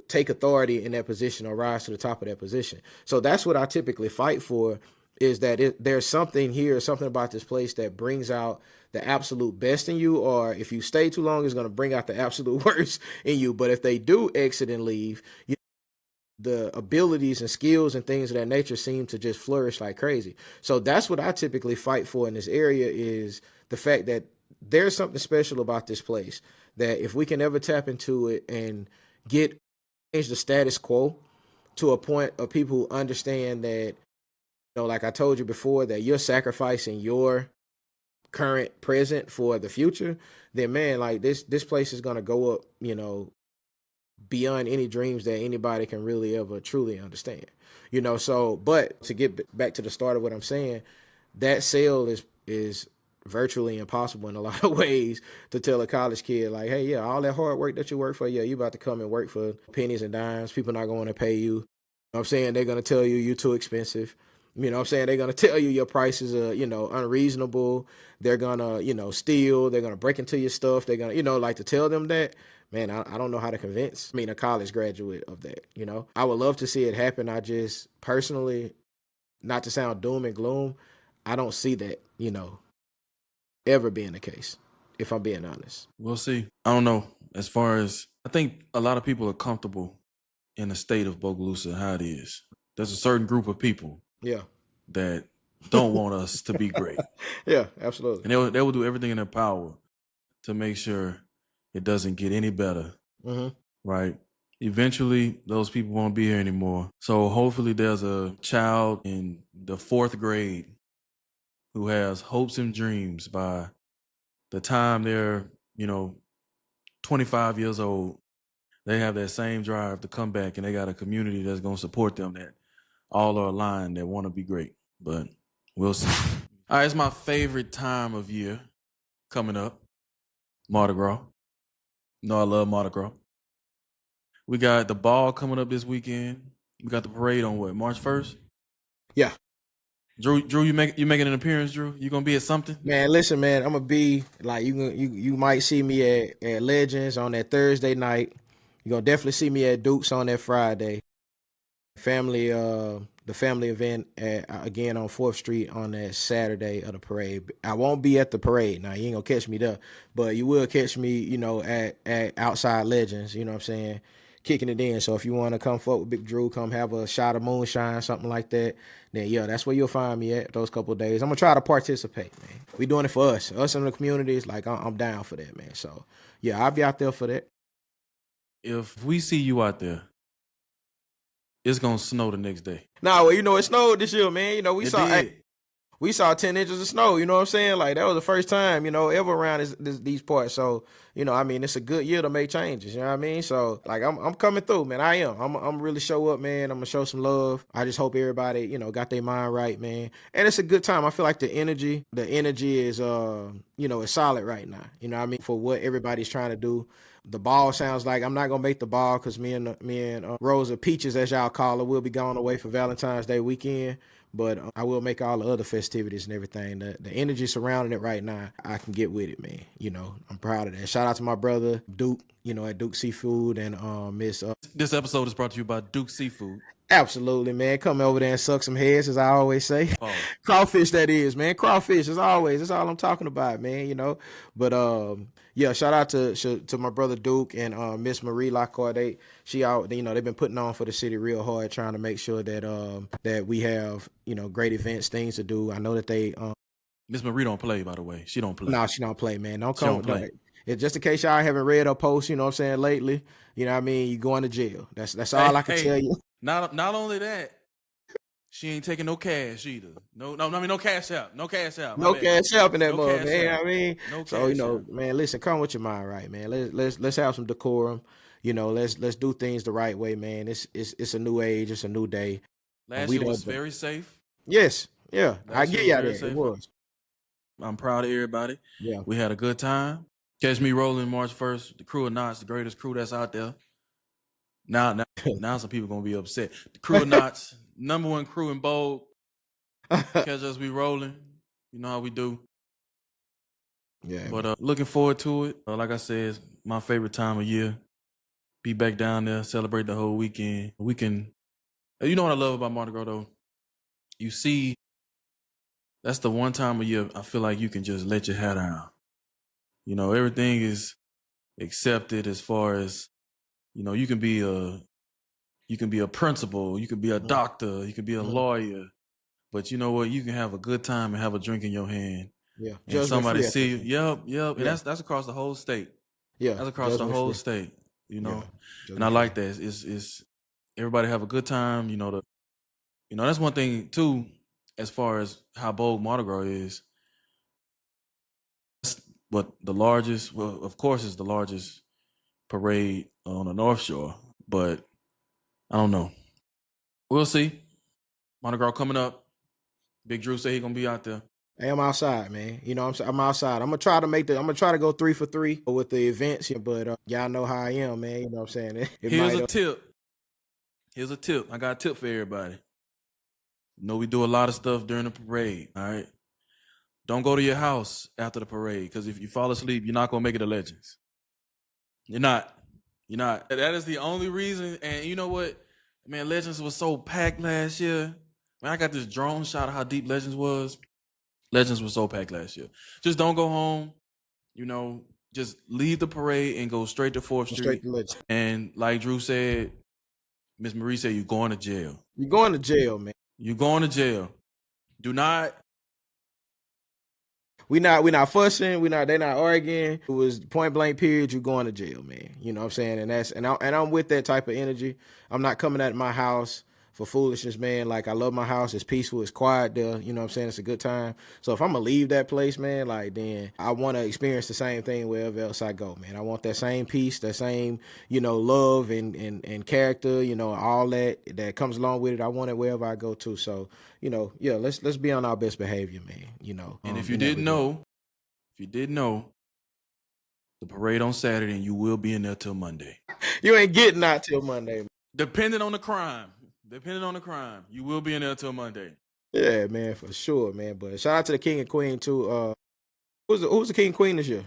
Speaker 2: take authority in that position or rise to the top of that position. So that's what I typically fight for, is that there's something here, something about this place that brings out the absolute best in you, or if you stay too long, it's going to bring out the absolute worst in you. But if they do exit and leave, the abilities and skills and things of that nature seem to just flourish like crazy. So that's what I typically fight for in this area, is the fact that there's something special about this place, that if we can ever tap into it and change the status quo to a point of people who understand that, like I told you before, that you're sacrificing your current present for the future, then man, like this place is going to go up, beyond any dreams that anybody can really ever truly understand. So, but to get back to the start of what I'm saying, that sale is virtually impossible in a lot of ways, to tell a college kid like, hey, yeah, all that hard work that you work for, yeah, you about to come and work for pennies and dimes. People not going to pay you. You know what I'm saying? They're going to tell you you're too expensive. You know what I'm saying? They're going to tell you your prices are, unreasonable. They're going to, steal. They're going to break into your stuff. They're going to, like, to tell them that, man, I don't know how to convince, a college graduate of that. I would love to see it happen. I just personally, not to sound doom and gloom, I don't see that, ever being the case, if I'm being honest.
Speaker 1: We'll see. I don't know. As far as I think a lot of people are comfortable in the state of Bogalusa how it is. There's a certain group of people
Speaker 2: Yeah.
Speaker 1: that don't want us to be great.
Speaker 2: Yeah, absolutely.
Speaker 1: And they will do everything in their power to make sure it doesn't get any better,
Speaker 2: Mm-hmm.
Speaker 1: right? Eventually, those people won't be here anymore. So hopefully there's a child in the 4th grade who has hopes and dreams by the time they're, 25 years old. They have that same drive to come back, and they got a community that's going to support them, that all are aligned, that want to be great. But we'll see. All right, it's my favorite time of year coming up, Mardi Gras. I love Mardi Gras. We got the ball coming up this weekend. We got the parade on what, March 1st?
Speaker 2: Yeah.
Speaker 1: Drew, you making an appearance, Drew? You gonna be at something?
Speaker 2: Man, listen, man, I'm gonna be like you might see me at Legends on that Thursday night. You're gonna definitely see me at Duke's on that Friday. The family event again on 4th Street on that Saturday of the parade. I won't be at the parade. Now you ain't gonna catch me there, but you will catch me, at outside Legends, you know what I'm saying, kicking it in. So if you want to come forward with Big Drew, come have a shot of moonshine, something like that, then yeah, that's where you'll find me at those couple of days. I'm gonna try to participate, man. We doing it for us in the communities. Like I'm down for that, man. So yeah, I'll be out there for that.
Speaker 1: If we see you out there, it's gonna snow the next day.
Speaker 2: Nah, well, it snowed this year, man.
Speaker 1: Did.
Speaker 2: We saw 10 inches of snow, you know what I'm saying? Like, that was the first time, ever around these parts. So, it's a good year to make changes, you know what I mean? So, like, I'm coming through, man. I am. I'm really show up, man. I'm going to show some love. I just hope everybody, got their mind right, man. And it's a good time. I feel like the energy is, is solid right now, you know what I mean? For what everybody's trying to do. The ball sounds like I'm not gonna make the ball because me and Rosa Peaches, as y'all call her, will be going away for Valentine's Day weekend. But I will make all the other festivities and everything. The energy surrounding it right now, I can get with it, man. I'm proud of that. Shout out to my brother Duke, at Duke Seafood and Miss.
Speaker 1: This episode is brought to you by Duke Seafood.
Speaker 2: Absolutely, man. Come over there and suck some heads, as I always say.
Speaker 1: Oh.
Speaker 2: Crawfish, that is, man. Crawfish, as always. That's all I'm talking about, man. But yeah, shout out to my brother Duke and Miss Marie Lockhart. They've been putting on for the city real hard, trying to make sure that we have great events, things to do. I know that they
Speaker 1: Miss Marie don't play, by the way. She don't play.
Speaker 2: No, she don't play, man. Don't
Speaker 1: She
Speaker 2: come.
Speaker 1: don't play.
Speaker 2: It's just in case y'all haven't read her post, you know what I'm saying, lately. You know what I mean? You going to jail. That's all I can tell you.
Speaker 1: Not only that, she ain't taking no cash either. No cash out. No cash out.
Speaker 2: No cash out in that
Speaker 1: No
Speaker 2: mug,
Speaker 1: cash
Speaker 2: man.
Speaker 1: out.
Speaker 2: I mean,
Speaker 1: No
Speaker 2: so
Speaker 1: cash out.
Speaker 2: man, listen, come with your mind right, man. Let's have some decorum. Let's do things the right way, man. It's a new age. It's a new day.
Speaker 1: Last year was very safe.
Speaker 2: Yes, yeah. I
Speaker 1: Last
Speaker 2: get
Speaker 1: year
Speaker 2: y'all
Speaker 1: was
Speaker 2: there.
Speaker 1: very
Speaker 2: It was.
Speaker 1: I'm proud of everybody.
Speaker 2: Yeah.
Speaker 1: We had a good time. Catch me rolling March 1st. The crew of Knots, the greatest crew that's out there. Now some people gonna be upset. The crew of Knots, number one crew in Bold. Catch us, we rolling. You know how we do.
Speaker 2: Yeah.
Speaker 1: But looking forward to it. Like I said, it's my favorite time of year. Be back down there, celebrate the whole weekend. We can. You know what I love about Mardi Gras though? You see, that's the one time of year I feel like you can just let your hair down. Everything is accepted as far as, you can be a principal, you can be a doctor, you can be a lawyer, but you know what? You can have a good time and have a drink in your hand.
Speaker 2: Yeah.
Speaker 1: And somebody see you. Yep.
Speaker 2: Yeah.
Speaker 1: And that's across the whole state.
Speaker 2: Yeah.
Speaker 1: That's across the whole state,
Speaker 2: Yeah.
Speaker 1: And I like that. It's everybody have a good time, that's one thing too, as far as how bold Mardi Gras is. But of course, it's the largest parade on the North Shore. But I don't know. We'll see. Mardi Gras coming up. Big Drew say he gonna be out there.
Speaker 2: Hey, I'm outside, man. I'm outside. I'm gonna try to go 3 for 3 with the events, but y'all know how I am, man. You know what I'm saying?
Speaker 1: Here's a tip. I got a tip for everybody. We do a lot of stuff during the parade. All right. Don't go to your house after the parade, because if you fall asleep, you're not gonna make it to Legends. You're not. That is the only reason. And you know what, man? Legends was so packed last year. Man, I got this drone shot of how deep Legends was. Legends was so packed last year. Just don't go home. Just leave the parade and go straight to 4th Street.
Speaker 2: Straight to Legends.
Speaker 1: And like Drew said, Miss Marie said you going to jail.
Speaker 2: You're going to jail, man.
Speaker 1: You going to jail. Do not.
Speaker 2: We not fussing. They not arguing. It was point blank period. You going to jail, man. You know what I'm saying? And I'm with that type of energy. I'm not coming at my house for foolishness, man. Like, I love my house. It's peaceful. It's quiet there. You know what I'm saying? It's a good time. So if I'm gonna leave that place, man, like, then I want to experience the same thing wherever else I go, man. I want that same peace, that same, love and character, all that comes along with it. I want it wherever I go to. So, yeah, let's be on our best behavior, man.
Speaker 1: And if you didn't know, the parade on Saturday, and you will be in there till Monday.
Speaker 2: You ain't getting out till Monday, man.
Speaker 1: Depending on the crime, you will be in there till Monday.
Speaker 2: Yeah, man, for sure, man. But shout out to the king and queen too. Who's the king and queen this year?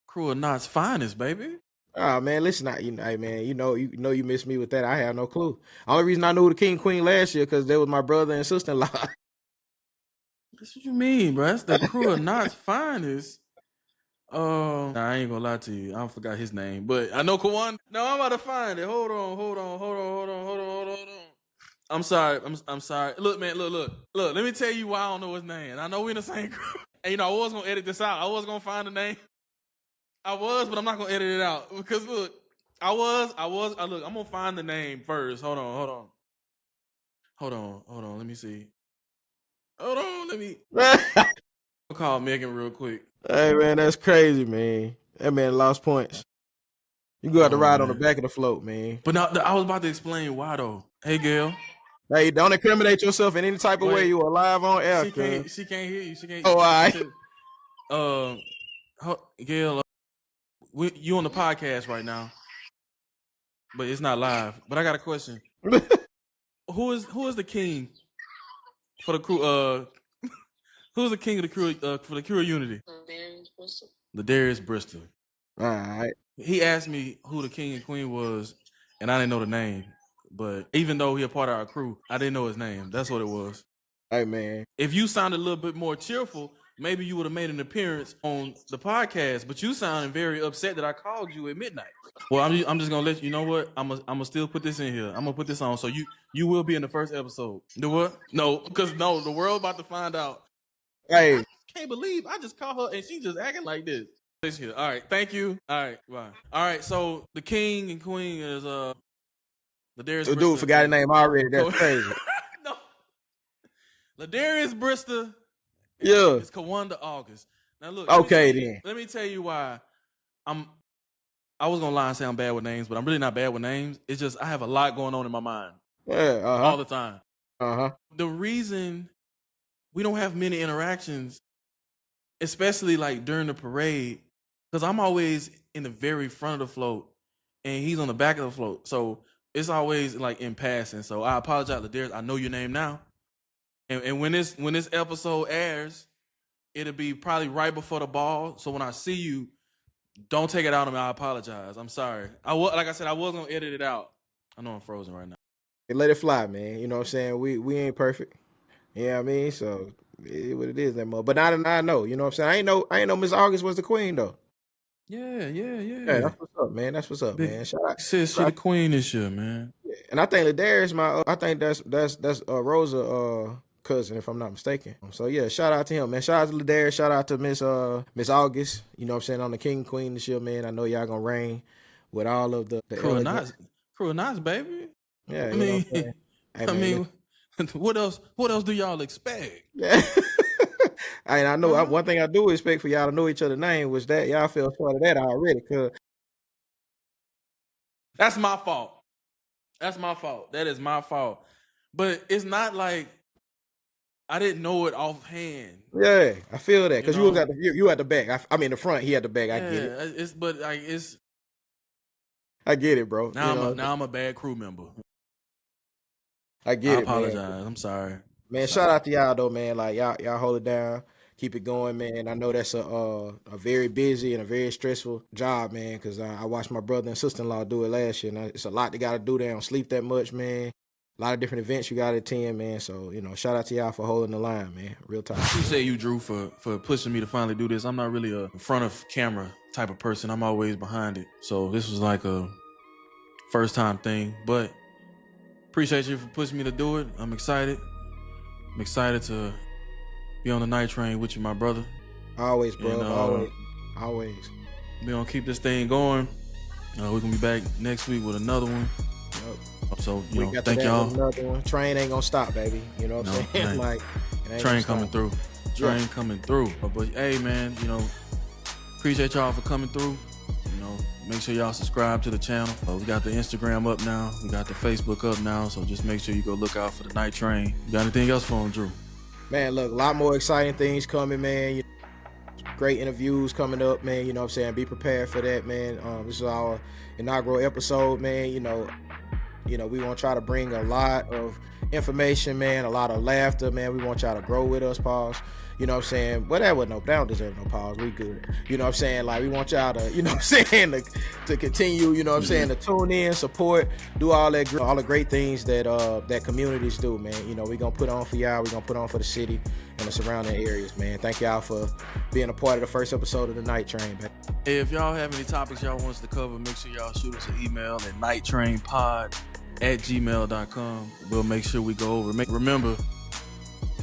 Speaker 1: Crew of Knots finest, baby.
Speaker 2: Oh man, listen, hey man, you missed me with that. I have no clue. Only reason I knew the king and queen last year because they was my brother and sister-in-law.
Speaker 1: That's what you mean, bro. That's the Crew of Knots finest. Nah, I ain't gonna lie to you. I forgot his name, but I know Kawan. No, I'm about to find it. Hold on. I'm sorry. I'm sorry. Look, man. Look. Let me tell you why I don't know his name. I know we in the same group. And I was gonna edit this out. I was gonna find the name. I was, but I'm not gonna edit it out because look, look. I'm gonna find the name first. Hold on. Let me see. Hold on. Let me call Megan real quick.
Speaker 2: Hey man, that's crazy, man. That man lost points. You go out to ride on the back of the float, man.
Speaker 1: But now I was about to explain why though. Hey, Gail.
Speaker 2: Hey, don't incriminate yourself in any type of way. You are live on air.
Speaker 1: She can't hear you. She can't.
Speaker 2: Oh, all
Speaker 1: right. Gail, you on the podcast right now, but it's not live. But I got a question. Who is the king for the crew? Who's the king of the crew for the crew of Unity? Ladarius Bristol.
Speaker 2: All right.
Speaker 1: He asked me who the king and queen was, and I didn't know the name. But even though he a part of our crew, I didn't know his name. That's what it was.
Speaker 2: Hey man,
Speaker 1: if you sounded a little bit more cheerful, maybe you would have made an appearance on the podcast. But you sounded very upset that I called you at midnight. Well, I'm just gonna let you know what I'm gonna still put this in here. I'm gonna put this on, so you will be in the first episode. The what? No, because the world about to find out.
Speaker 2: Hey,
Speaker 1: I can't believe I just called her and she just acting like this. Here. All right, thank you. All right, bye. All right, so the king and queen is Ladarius.
Speaker 2: The dude forgot his name already. That's crazy.
Speaker 1: No, Ladarius Bristol.
Speaker 2: Yeah,
Speaker 1: it's Kawanda August. Now look.
Speaker 2: Okay,
Speaker 1: let me tell you why I was gonna lie and say I'm bad with names, but I'm really not bad with names. It's just I have a lot going on in my mind.
Speaker 2: Yeah,
Speaker 1: all the time.
Speaker 2: The
Speaker 1: reason we don't have many interactions, especially like during the parade, because I'm always in the very front of the float, and he's on the back of the float, so it's always like in passing. So I apologize, Ladarius. I know your name now, and when this episode airs, it'll be probably right before the ball. So when I see you, don't take it out on me. I apologize. I'm sorry. Like I said, I was gonna edit it out. I know I'm frozen right now.
Speaker 2: Let it fly, man. You know what I'm saying? We ain't perfect. You know what I mean? So it what it is that much. But now that I know, you know what I'm saying? I ain't know Miss August was the queen though.
Speaker 1: Yeah.
Speaker 2: That's what's up, man. That's what's up, man. Shout out.
Speaker 1: Sis, she the queen this year, man.
Speaker 2: Yeah. And I think Ladarius, I think that's Rosa cousin, if I'm not mistaken. So yeah, shout out to him, man. Shout out to Ladarius. Shout out to Miss August. You know what I'm saying, on the king and queen this year, man. I know y'all gonna reign with all of the
Speaker 1: crew of Knots, baby.
Speaker 2: Yeah,
Speaker 1: I mean,
Speaker 2: hey,
Speaker 1: I mean, what else do y'all expect?
Speaker 2: Yeah. I know one thing I do expect for y'all to know each other's name was that y'all fell short of that already. Cause
Speaker 1: that's my fault. That is my fault. But it's not like I didn't know it offhand.
Speaker 2: Yeah, I feel that because you at the back. I mean the front. He at the back. I get it. I get it, bro.
Speaker 1: Now I'm a bad crew member.
Speaker 2: I get it. I
Speaker 1: apologize.
Speaker 2: Man.
Speaker 1: I'm sorry.
Speaker 2: Man, shout out to y'all though, man. Like y'all hold it down, keep it going, man. I know that's a very busy and a very stressful job, man. Because I watched my brother and sister-in-law do it last year, and it's a lot they got to do. They don't sleep that much, man. A lot of different events you got to attend, man. So shout out to y'all for holding the line, man. Real time.
Speaker 1: Appreciate you, Drew, for pushing me to finally do this. I'm not really a front of camera type of person. I'm always behind it. So this was like a first time thing, but appreciate you for pushing me to do it. I'm excited. I'm excited to be on the night train with you, my brother.
Speaker 2: Always, bro.
Speaker 1: And,
Speaker 2: Always.
Speaker 1: We're gonna keep this thing going. We're gonna be back next week with another one.
Speaker 2: Yep.
Speaker 1: So,
Speaker 2: thank y'all. Another one. Train ain't gonna stop, baby. You know what I'm saying? Like,
Speaker 1: train coming through. Train coming through. But hey, man, appreciate y'all for coming through. Make sure y'all subscribe to the channel. We got the Instagram up now. We got the Facebook up now. So just make sure you go look out for the night train. You got anything else for him, Drew?
Speaker 2: Man, look, a lot more exciting things coming, man. Great interviews coming up, man. You know what I'm saying? Be prepared for that, man. This is our inaugural episode, man. We want to try to bring a lot of information, man, a lot of laughter, man. We want y'all to grow with us, pause. You know what I'm saying? Well, that don't deserve no pause. We good. You know what I'm saying? Like, we want y'all to, you know what I'm saying, to continue, you know what I'm saying, to tune in, support, do all the great things that communities do, man. We're going to put on for y'all. We're going to put on for the city and the surrounding areas, man. Thank y'all for being a part of the first episode of the Night Train, man.
Speaker 1: Hey, if y'all have any topics y'all want us to cover, make sure y'all shoot us an email at nighttrainpod@gmail.com. We'll make sure we go over. Remember,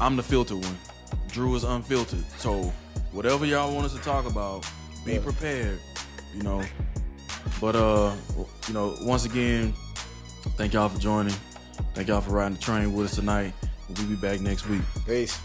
Speaker 1: I'm the filtered one. Drew is unfiltered. So whatever y'all want us to talk about, be prepared, But once again, thank y'all for joining. Thank y'all for riding the train with us tonight. We'll be back next week.
Speaker 2: Peace.